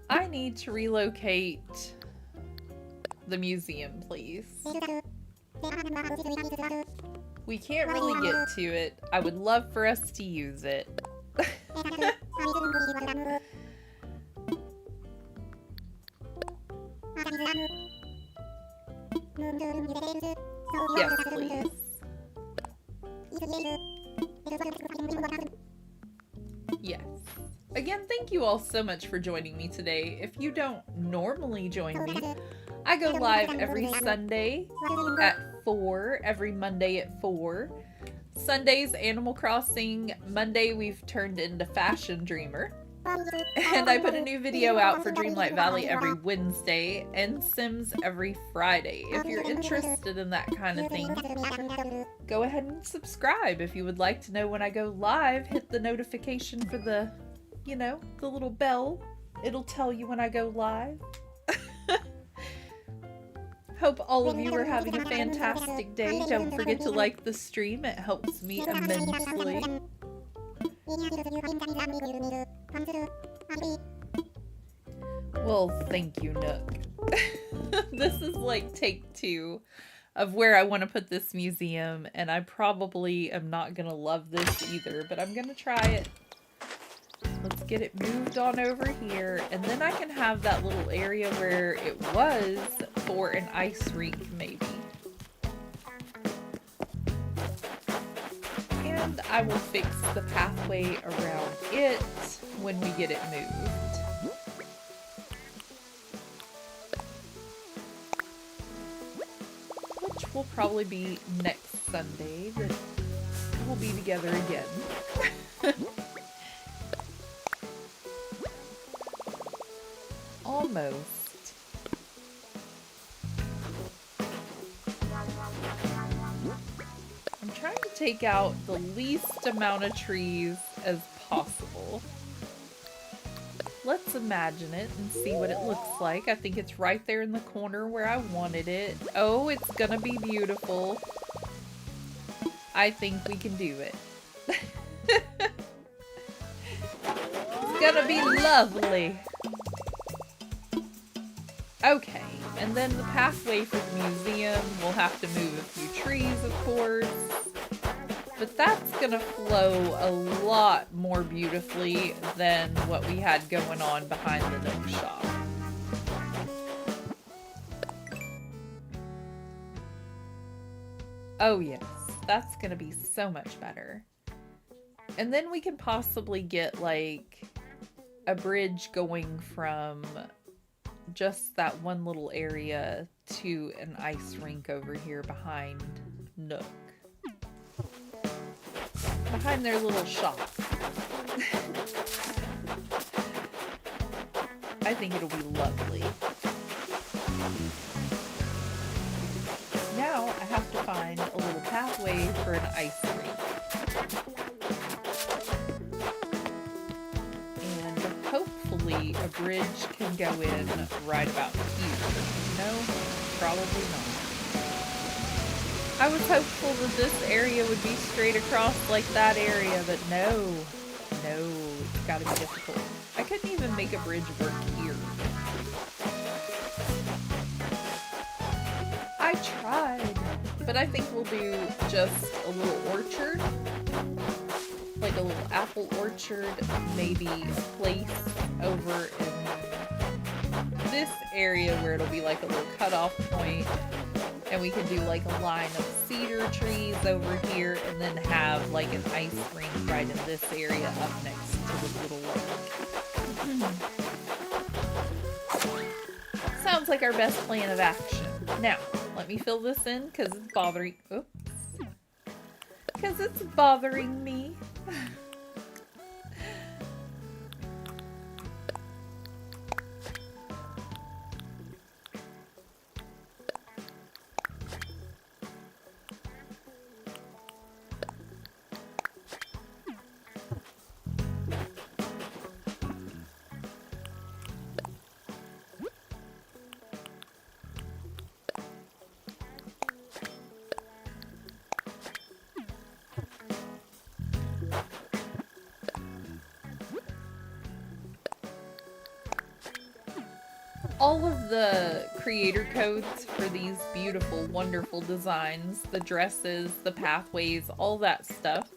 I need to relocate the museum, please. We can't really get to it. I would love for us to use it. Yes, please. Yes. Again, thank you all so much for joining me today. If you don't normally join me, I go live every Sunday at 4, every Monday at 4. Sunday's Animal Crossing. Monday we've turned into Fashion Dreamer. And I put a new video out for Dreamlight Valley every Wednesday and Sims every Friday. If you're interested in that kind of thing, go ahead and subscribe. If you would like to know when I go live, hit the notification for the, you know, the little bell. It'll tell you when I go live. Hope all of you are having a fantastic day. Don't forget to like the stream. It helps me immensely. Well, thank you, Nook. This is like take 2 of where I want to put this museum, and I probably am not going to love this either, but I'm going to try it. Let's get it moved on over here, and then I can have that little area where it was for an ice rink, maybe. And I will fix the pathway around it when we get it moved. Which will probably be next Sunday that we'll be together again. Almost. I'm trying to take out the least amount of trees as possible. Let's imagine it and see what it looks like. I think it's right there in the corner where I wanted it. Oh, it's gonna be beautiful. I think we can do it. It's gonna be lovely. Okay, and then the pathway for the museum, we'll have to move a few trees, of course. But that's gonna flow a lot more beautifully than what we had going on behind the Nook shop. Oh yes, that's gonna be so much better. And then we can possibly get like a bridge going from just that one little area to an ice rink over here behind Nook. Behind their little shop. I think it'll be lovely. Now I have to find a little pathway for an ice rink. Hopefully a bridge can go in right about here. No, probably not. I was hopeful that this area would be straight across like that area, but no, it's gotta be difficult. I couldn't even make a bridge work here. I tried, but I think we'll do just a little orchard. Like a little apple orchard, maybe a place over in this area where it'll be like a little cutoff point, and we can do like a line of cedar trees over here, and then have like an ice rink right in this area up next to the little lake. Sounds like our best plan of action. Now, let me fill this in because it's bothering. Oops. Because it's bothering me. All of the creator codes for these beautiful, wonderful designs, the dresses, the pathways, all that stuff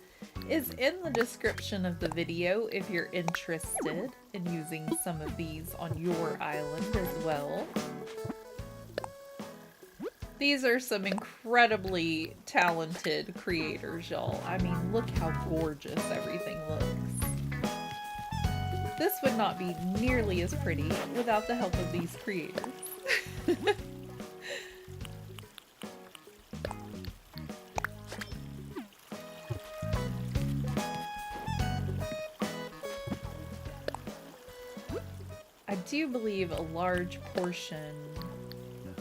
is in the description of the video if you're interested in using some of these on your island as well. These are some incredibly talented creators, y'all. I mean, look how gorgeous everything looks. This would not be nearly as pretty without the help of these creators. I do believe a large portion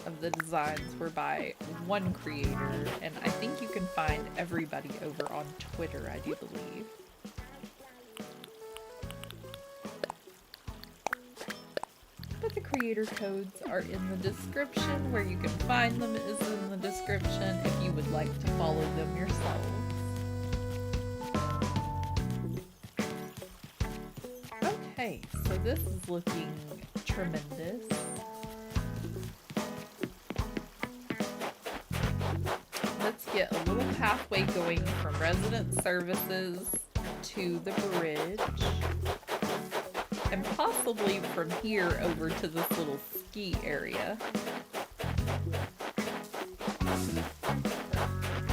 of the designs were by one creator, and I think you can find everybody over on Twitter, I do believe. But the creator codes are in the description. Where you can find them is in the description if you would like to follow them yourselves. Okay, so this is looking tremendous. Let's get a little pathway going from resident services to the bridge. And possibly from here over to this little ski area.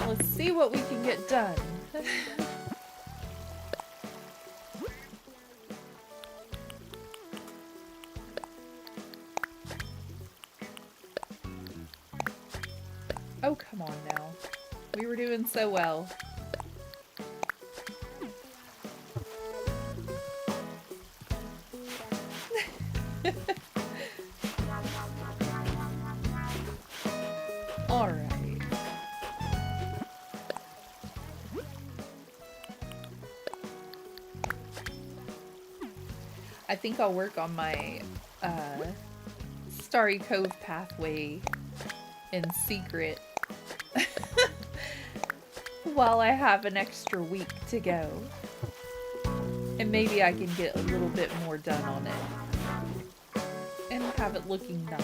Let's see what we can get done. Oh, come on now. We were doing so well. Alright. I think I'll work on my Starry Cove pathway in secret while I have an extra week to go. And maybe I can get a little bit more done on it. And have it looking nice.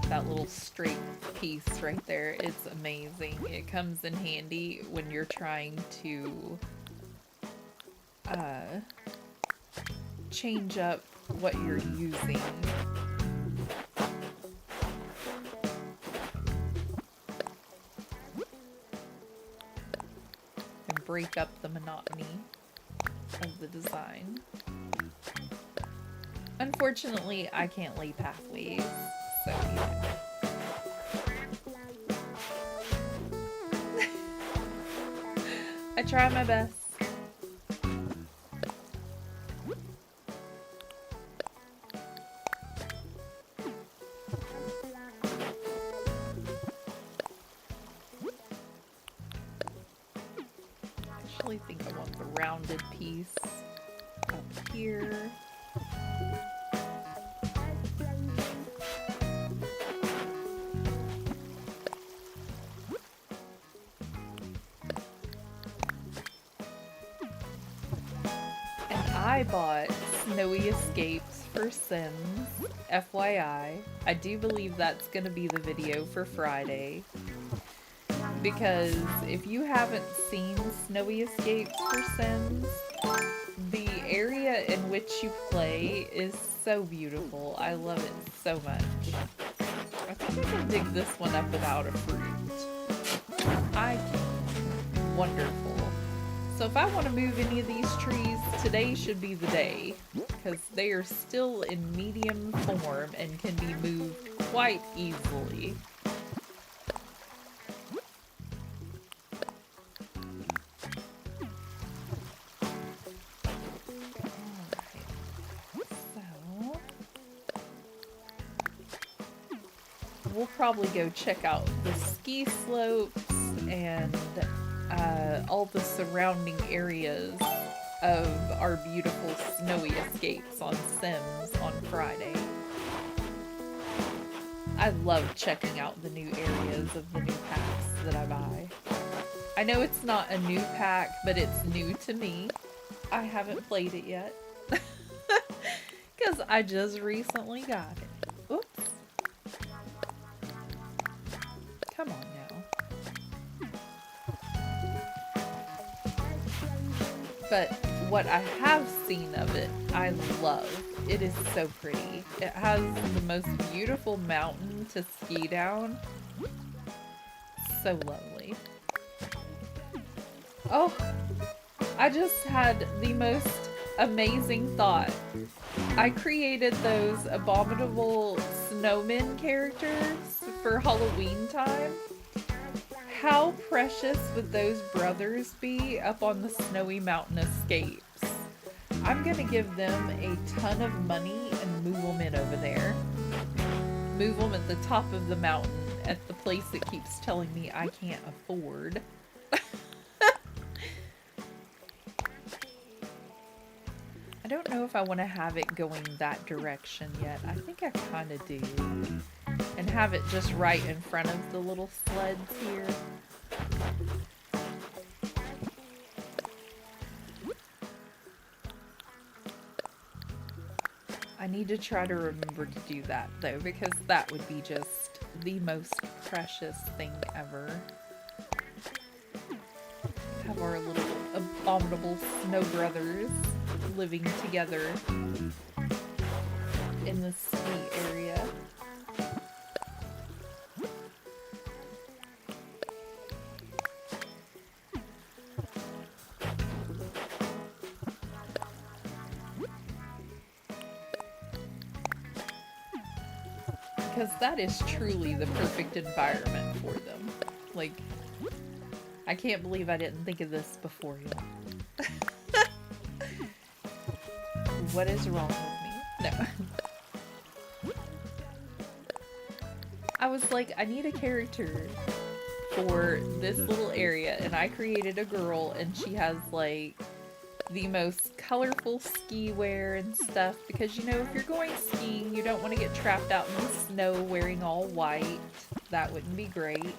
That little straight piece right there. It's amazing. It comes in handy when you're trying to change up what you're using. And break up the monotony of the design. Unfortunately, I can't lay pathways. So, yeah. I try my best. I actually think I want the rounded piece up here. I bought Snowy Escapes for Sims, FYI. I do believe that's going to be the video for Friday. Because if you haven't seen Snowy Escapes for Sims, the area in which you play is so beautiful. I love it so much. I think I can dig this one up without a fruit. I can. Wonderful. So if I want to move any of these trees, today should be the day, because they are still in medium form and can be moved quite easily. So we'll probably go check out the ski slopes and all the surrounding areas of our beautiful Snowy Escapes on Sims on Friday. I love checking out the new areas of the new packs that I buy. I know it's not a new pack, but it's new to me. I haven't played it yet. Because I just recently got it. Oops. But what I have seen of it, I love. It is so pretty. It has the most beautiful mountain to ski down. So lovely. Oh, I just had the most amazing thought. I created those abominable snowmen characters for Halloween time. How precious would those brothers be up on the snowy mountain escapes? I'm gonna give them a ton of money and move them in over there. Move them at the top of the mountain at the place that keeps telling me I can't afford. I don't know if I want to have it going that direction yet. I think I kind of do. And have it just right in front of the little sleds here. I need to try to remember to do that though, because that would be just the most precious thing ever. Have our little abominable snow brothers living together in the ski area. Because that is truly the perfect environment for them. Like, I can't believe I didn't think of this before yet. What is wrong with me? No. I was like, I need a character for this little area, and I created a girl, and she has like the most colorful ski wear and stuff, because you know, if you're going skiing, you don't want to get trapped out in the snow wearing all white. That wouldn't be great.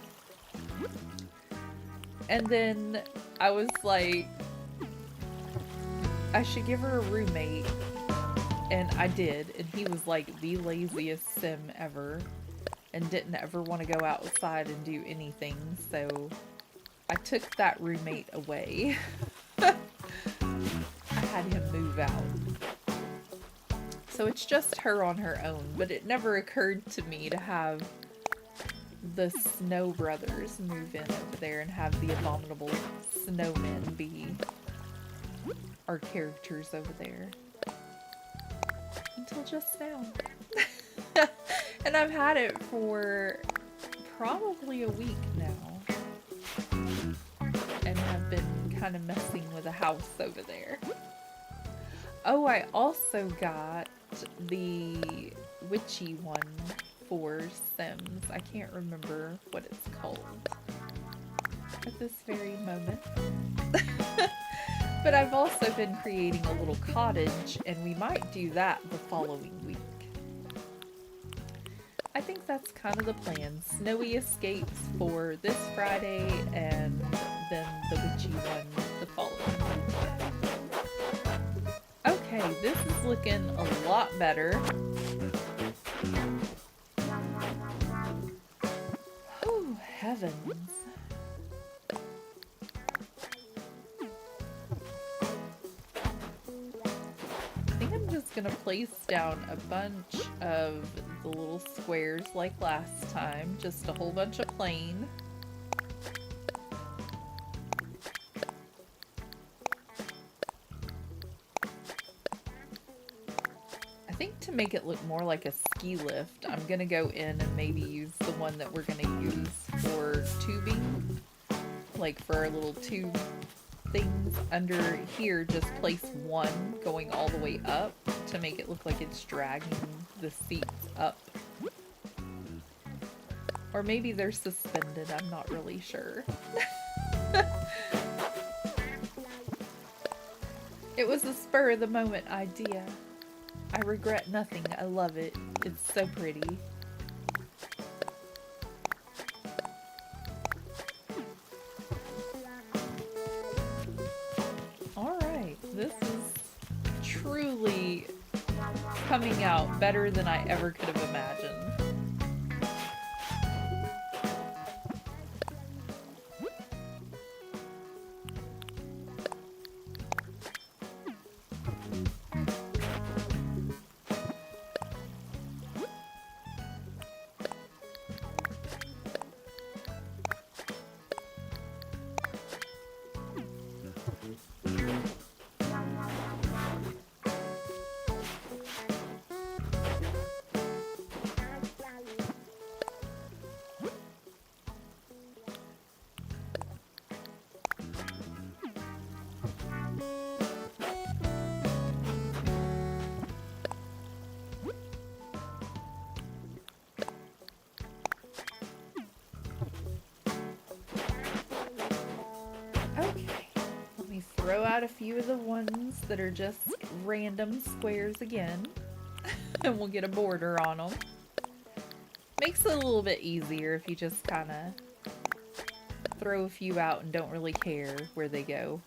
And then I was like, I should give her a roommate, and I did, and he was like the laziest sim ever and didn't ever want to go outside and do anything, so I took that roommate away. I had him move out. So it's just her on her own, but it never occurred to me to have the Snow Brothers move in over there and have the abominable snowmen be our characters over there. Until just now. And I've had it for probably a week now. And have been kind of messing with a house over there. Oh, I also got the witchy one for Sims. I can't remember what it's called at this very moment. But I've also been creating a little cottage, and we might do that the following week. I think that's kind of the plan. Snowy escapes for this Friday, and then the witchy one the following week. Okay, this is looking a lot better. Oh, heavens. I think I'm just gonna place down a bunch of the little squares like last time. Just a whole bunch of plain. I think to make it look more like a ski lift, I'm gonna go in and maybe use the one that we're gonna use for tubing. Like for our little tube things under here, just place one going all the way up to make it look like it's dragging the seats up. Or maybe they're suspended, I'm not really sure. It was a spur of the moment idea. I regret nothing. I love it. It's so pretty. Alright, this is truly coming out better than I ever could have imagined. add a few of the ones that are just random squares again. And we'll get a border on them. Makes it a little bit easier if you just kind of throw a few out and don't really care where they go.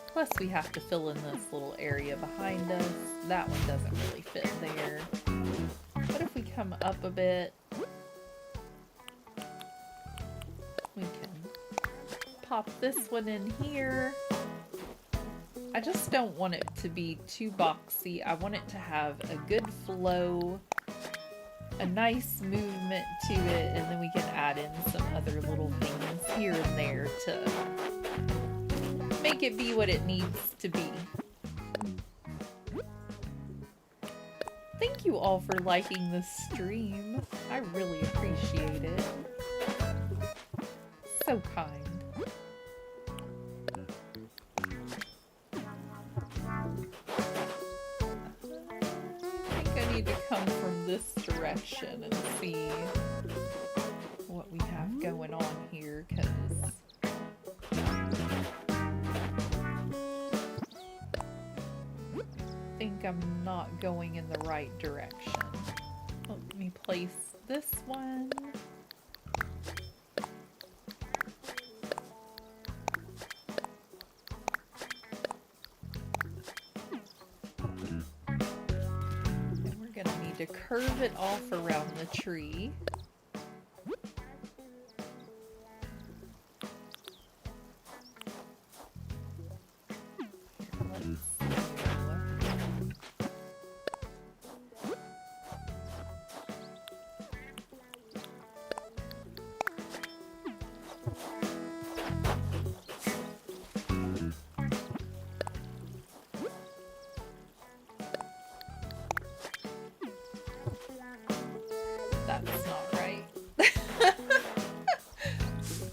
Plus we have to fill in this little area behind us. That one doesn't really fit there. But if we come up a bit, we can pop this one in here. I just don't want it to be too boxy. I want it to have a good flow, a nice movement to it, and then we can add in some other little things here and there to make it be what it needs to be. Thank you all for liking this stream. I really appreciate it. So kind. I think I need to come from this direction and see what we have going on here, because I think I'm not going in the right direction. Let me place this one. And we're gonna need to curve it off around the tree. That's not right.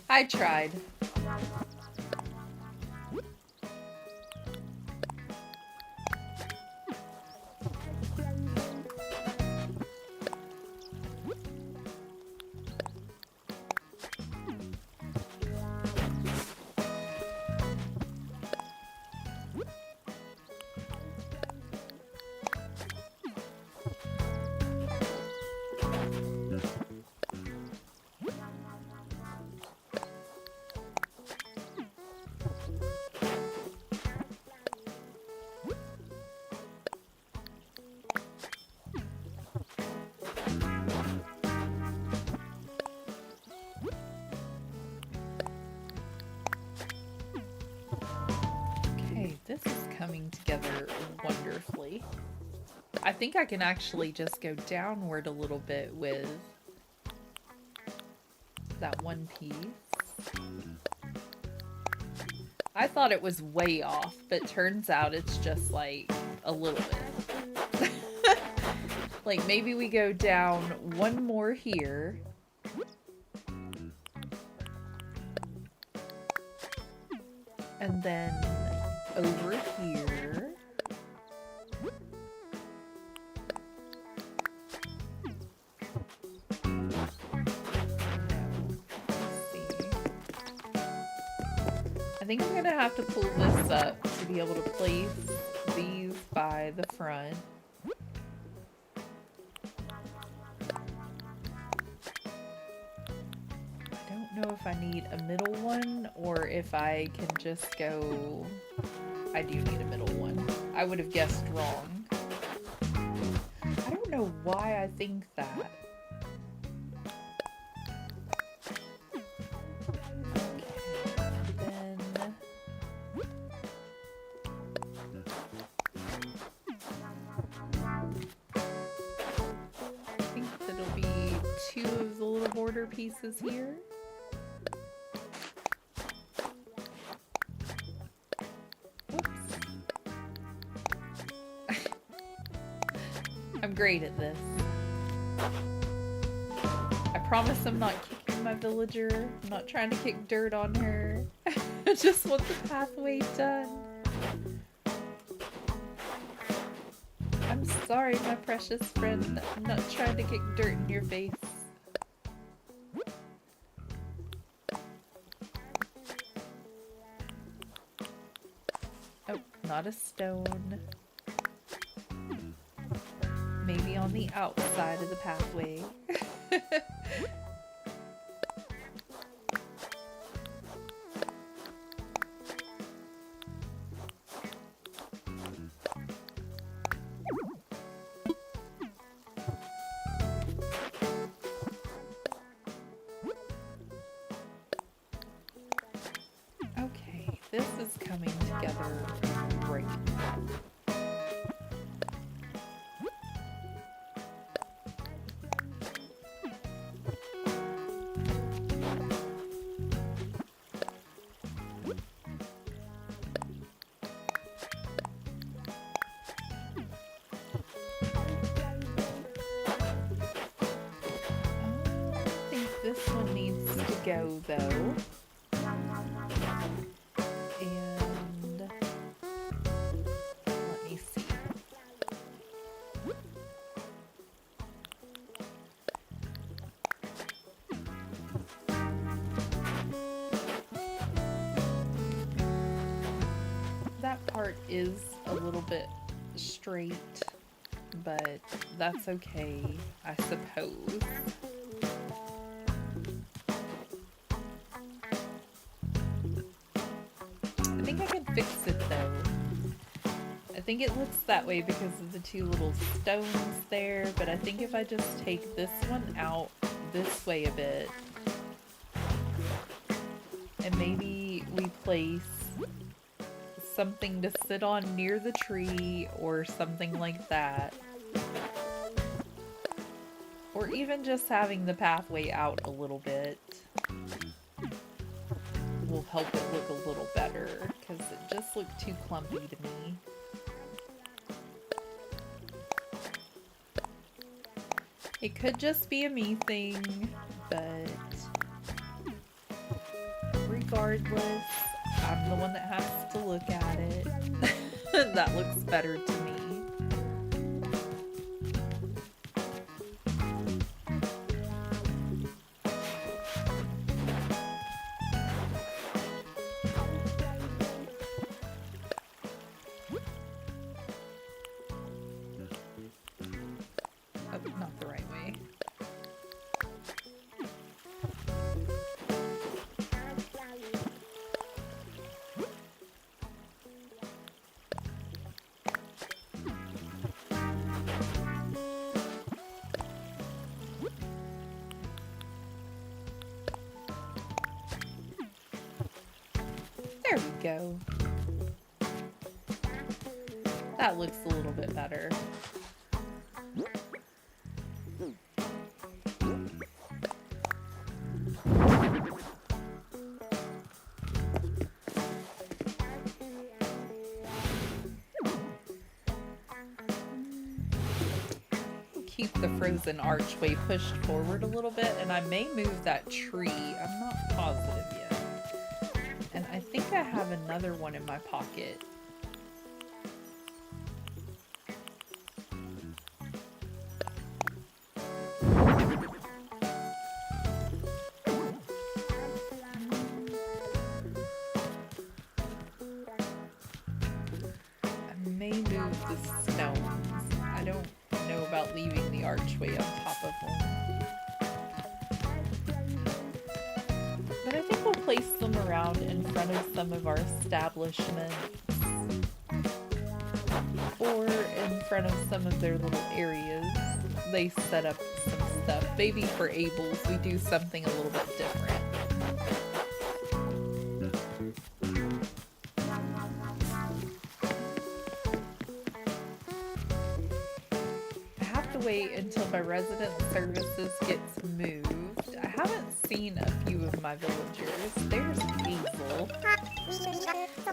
I tried. This is coming together wonderfully. I think I can actually just go downward a little bit with that one piece. I thought it was way off, but turns out it's just like a little bit. Like maybe we go down one more here. And then over here. Let's see. I think I'm gonna have to pull this up to be able to place these by the front. I don't know if I need a middle one or if I can just go... I do need a middle one. I would have guessed wrong. I don't know why I think that. Okay, and then... I think that'll be 2 of the little border pieces here. I'm great at this. I promise I'm not kicking my villager. I'm not trying to kick dirt on her. I just want the pathway done. I'm Sorry, my precious friend. I'm not trying to kick dirt in your face. Oh, not a stone. Maybe on the outside of the pathway. Okay, this is coming together great. This one needs to go though. And let me see. That part is a little bit straight, but that's okay, I suppose. I think I can fix it though. I think it looks that way because of the two little stones there, but I think if I just take this one out this way a bit, and maybe we place something to sit on near the tree or something like that. Or even just having the pathway out a little bit will help it look a little better, because it just looked too clumpy to me. It could just be a me thing, but regardless, I'm the one that has to look at it. That looks better to me. Oh, not the right way. There we go. That looks a little bit better. Keep the frozen archway pushed forward a little bit, and I may move that tree. I'm not positive yet. And I think I have another one in my pocket. I may move the stones. I don't know about leaving the archway on top of them. But I think we'll place them around in front of some of our establishments. Or in front of some of their little areas. They set up some stuff. Maybe for Abel's we do something a little bit different. Wait until my resident services gets moved. I haven't seen a few of my villagers. There's Hazel.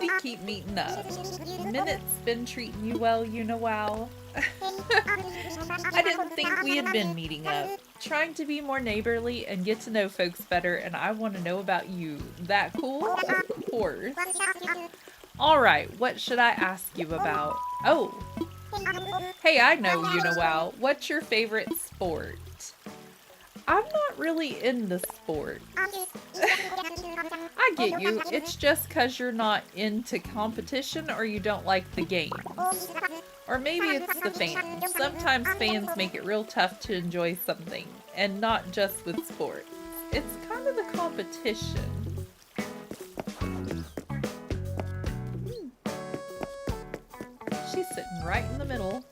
We keep meeting up. Minutte's been treating you well, you know, wow. I didn't think we had been meeting up. Trying to be more neighborly and get to know folks better, and I want to know about you. That cool? Of course. Alright, what should I ask you about? Oh, Hey, I know wow. What's your favorite sport? I'm not really into sport. I get you. It's just because you're not into competition or you don't like the games. Or maybe it's the fans. Sometimes fans make it real tough to enjoy something, and not just with sports. It's kind of the competition. She's sitting right in the middle.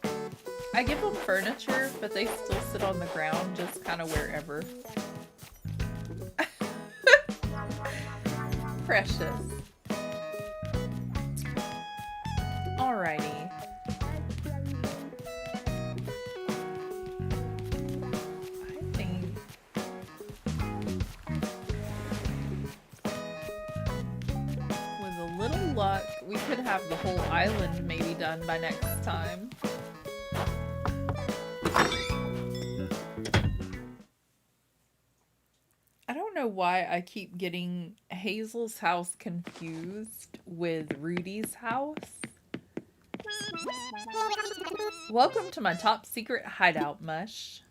I give them furniture, but they still sit on the ground, just kind of wherever. Precious. Alrighty. I think with a little luck, we could have the whole island maybe done by next time. I don't know why I keep getting Hazel's house confused with Rudy's house. Welcome to my top secret hideout, Mush.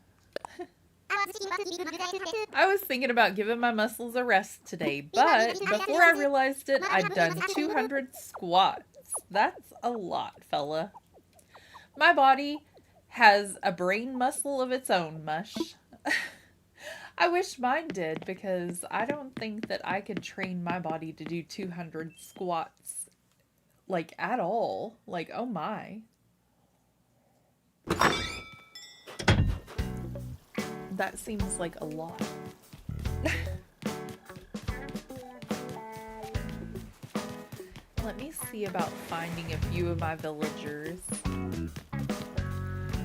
I was thinking about giving my muscles a rest today, but before I realized it, I'd done 200 squats. That's a lot, fella. My body has a brain muscle of its own, Mush. I wish mine did, because I don't think that I could train my body to do 200 squats, like, at all. Like, oh my. That seems like a lot. Let me see about finding a few of my villagers.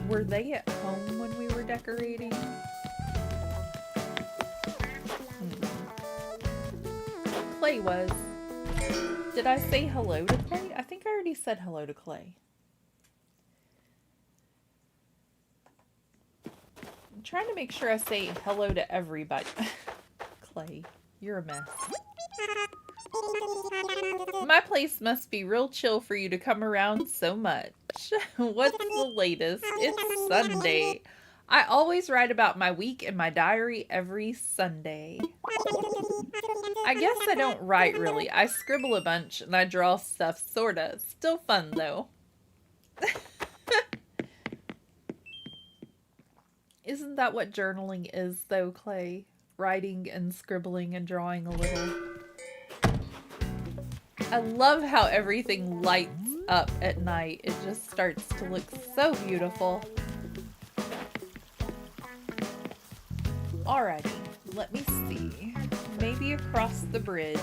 Were they at home when we were decorating? Clay was. Did I say hello to Clay? I think I already said hello to Clay. I'm trying to make sure I say hello to everybody. Clay, you're a mess. My place must be real chill for you to come around so much. What's the latest? It's Sunday. I always write about my week in my diary every Sunday. I guess I don't write really. I scribble a bunch and I draw stuff, sorta. Still fun though. Isn't that what journaling is though, Clay? Writing and scribbling and drawing a little. I love how everything lights up at night. It just starts to look so beautiful. Alrighty, let me see. Maybe across the bridge.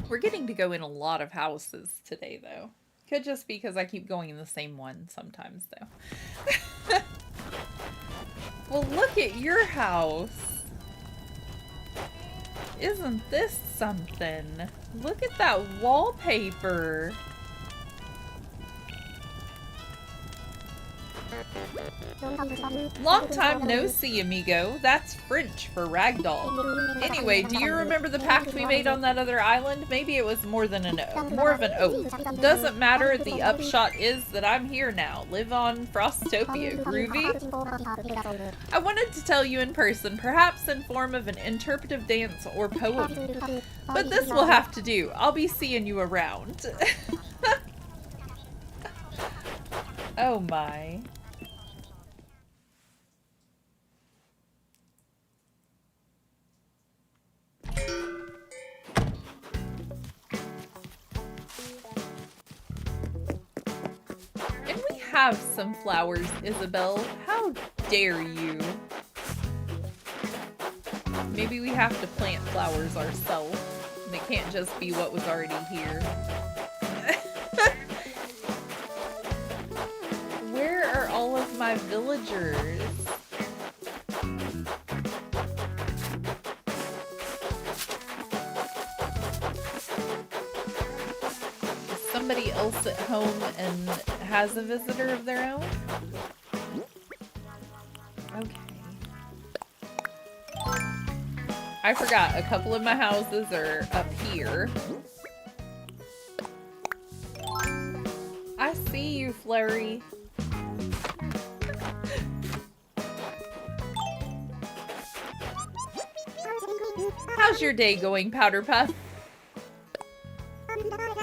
We're getting to go in a lot of houses today, though. Could just be because I keep going in the same one sometimes, though. Well, look at your house. Isn't this something? Look at that wallpaper. Long time no see, amigo. That's French for ragdoll. Anyway, do you remember the pact we made on that other island? Maybe it was more of an oath. Doesn't matter, the upshot is that I'm here now. Live on Frostopia. Groovy? I wanted to tell you in person, perhaps in form of an interpretive dance or poem. But this will have to do. I'll be seeing you around. Oh my. And we have some flowers, Isabel. How dare you? Maybe we have to plant flowers ourselves. And it can't just be what was already here. Where are all of my villagers? else at home and has a visitor of their own? Okay. I forgot, a couple of my houses are up here. I see you, Flurry. How's your day going, Powder Puff?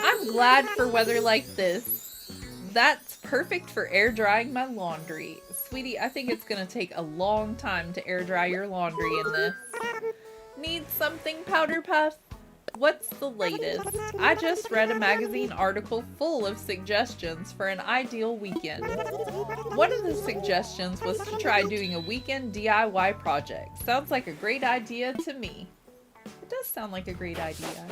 I'm glad for weather like this. That's perfect for air drying my laundry. Sweetie, I think it's gonna take a long time to air dry your laundry in this. Need something, Powder Puff? What's the latest? I just read a magazine article full of suggestions for an ideal weekend. One of the suggestions was to try doing a weekend DIY project. Sounds like a great idea to me. It does sound like a great idea.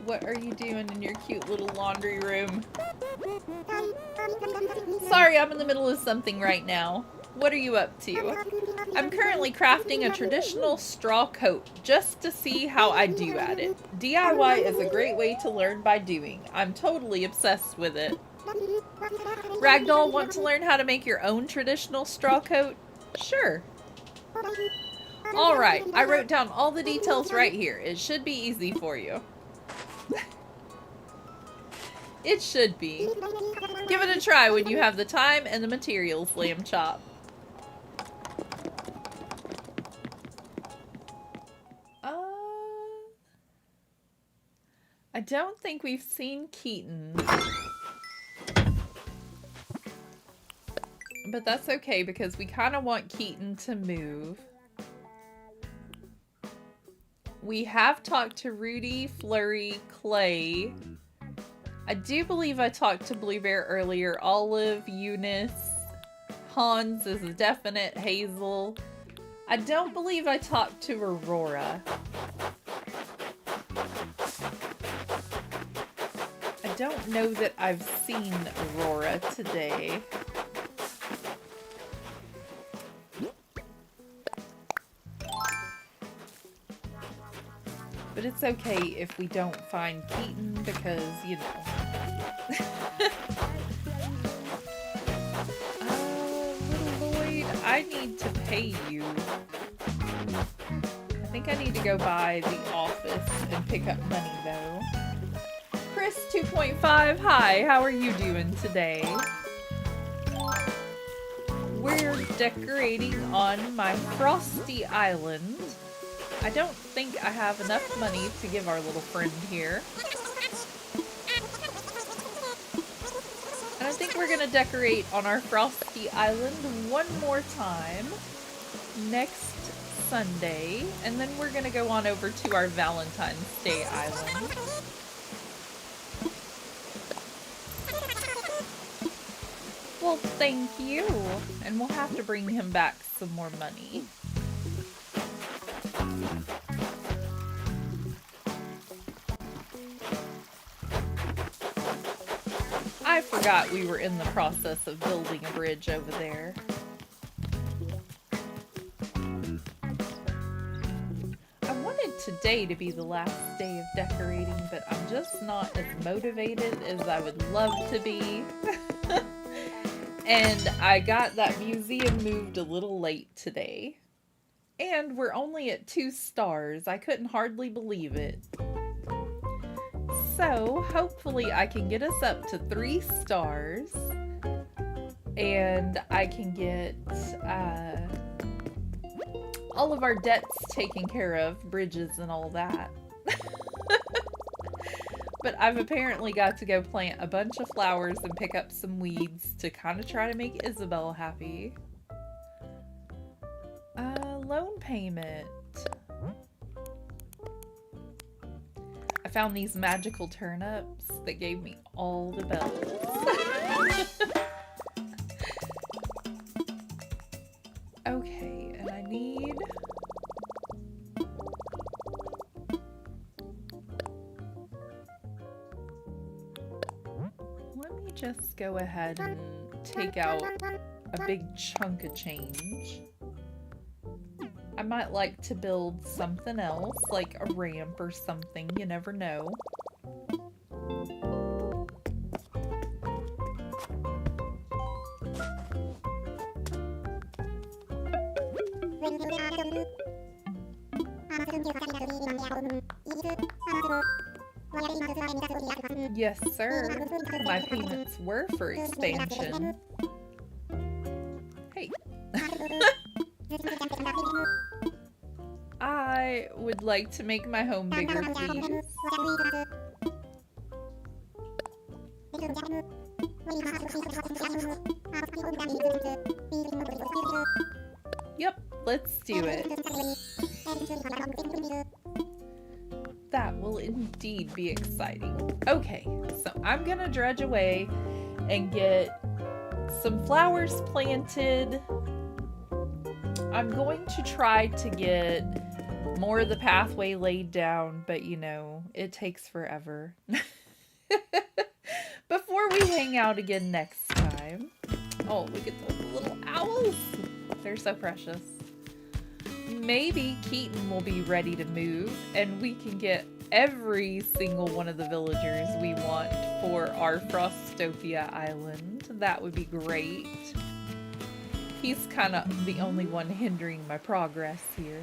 What are you doing in your cute little laundry room? Sorry, I'm in the middle of something right now. What are you up to? I'm currently crafting a traditional straw coat just to see how I do at it. DIY is a great way to learn by doing. I'm totally obsessed with it. Ragdoll, want to learn how to make your own traditional straw coat? Sure. Alright, I wrote down all the details right here. It should be easy for you. It should be. Give it a try when you have the time and the materials, Lamb Chop. I don't think we've seen Keaton. But that's okay because we kind of want Keaton to move. We have talked to Rudy, Flurry, Clay. I do believe I talked to Blue Bear earlier. Olive, Eunice, Hans is a definite, Hazel. I don't believe I talked to Aurora. I don't know that I've seen Aurora today. But it's okay if we don't find Keaton because, you know. Little Lloyd, I need to pay you. I think I need to go by the office and pick up money though. Chris 2.5, hi, how are you doing today? We're decorating on my frosty island. I don't think I have enough money to give our little friend here. And I think we're gonna decorate on our frosty island one more time next Sunday. And then we're gonna go on over to our Valentine's Day island. Well, thank you. And we'll have to bring him back some more money. I forgot we were in the process of building a bridge over there. I wanted today to be the last day of decorating, but I'm just not as motivated as I would love to be. And I got that museum moved a little late today. And we're only at 2 stars. I couldn't hardly believe it. So, hopefully I can get us up to 3 stars. And I can get all of our debts taken care of, bridges and all that. But I've apparently got to go plant a bunch of flowers and pick up some weeds to kind of try to make Isabel happy. Loan payment. I found these magical turnips that gave me all the bells. Okay, and I need... Let me just go ahead and take out a big chunk of change. I might like to build something else, like a ramp or something, you never know. Yes, sir. My payments were for expansion. Hey. I would like to make my home bigger, please. Yep, let's do it. That will indeed be exciting. Okay, so I'm gonna dredge away and get some flowers planted. I'm going to try to get more of the pathway laid down, but you know, it takes forever. Before we hang out again next time. Oh, look at those little owls. They're so precious. Maybe Keaton will be ready to move and we can get every single one of the villagers we want for our Frostopia island. That would be great. He's kind of the only one hindering my progress here.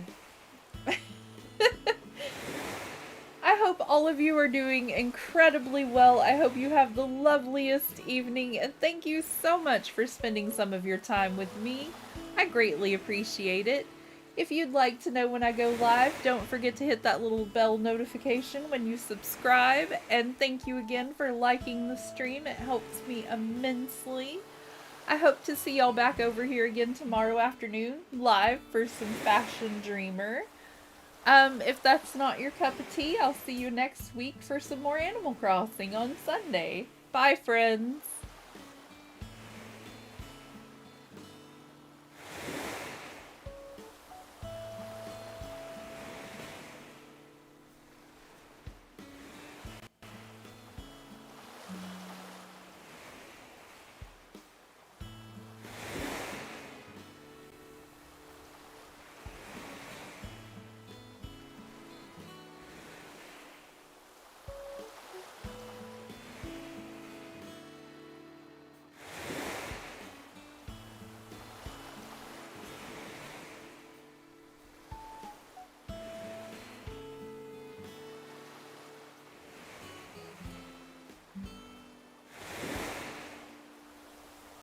I hope all of you are doing incredibly well. I hope you have the loveliest evening, and thank you so much for spending some of your time with me. I greatly appreciate it. If you'd like to know when I go live, don't forget to hit that little bell notification when you subscribe, and thank you again for liking the stream. It helps me immensely. I hope to see y'all back over here again tomorrow afternoon, live for some Fashion Dreamer. If that's not your cup of tea, I'll see you next week for some more Animal Crossing on Sunday. Bye, friends!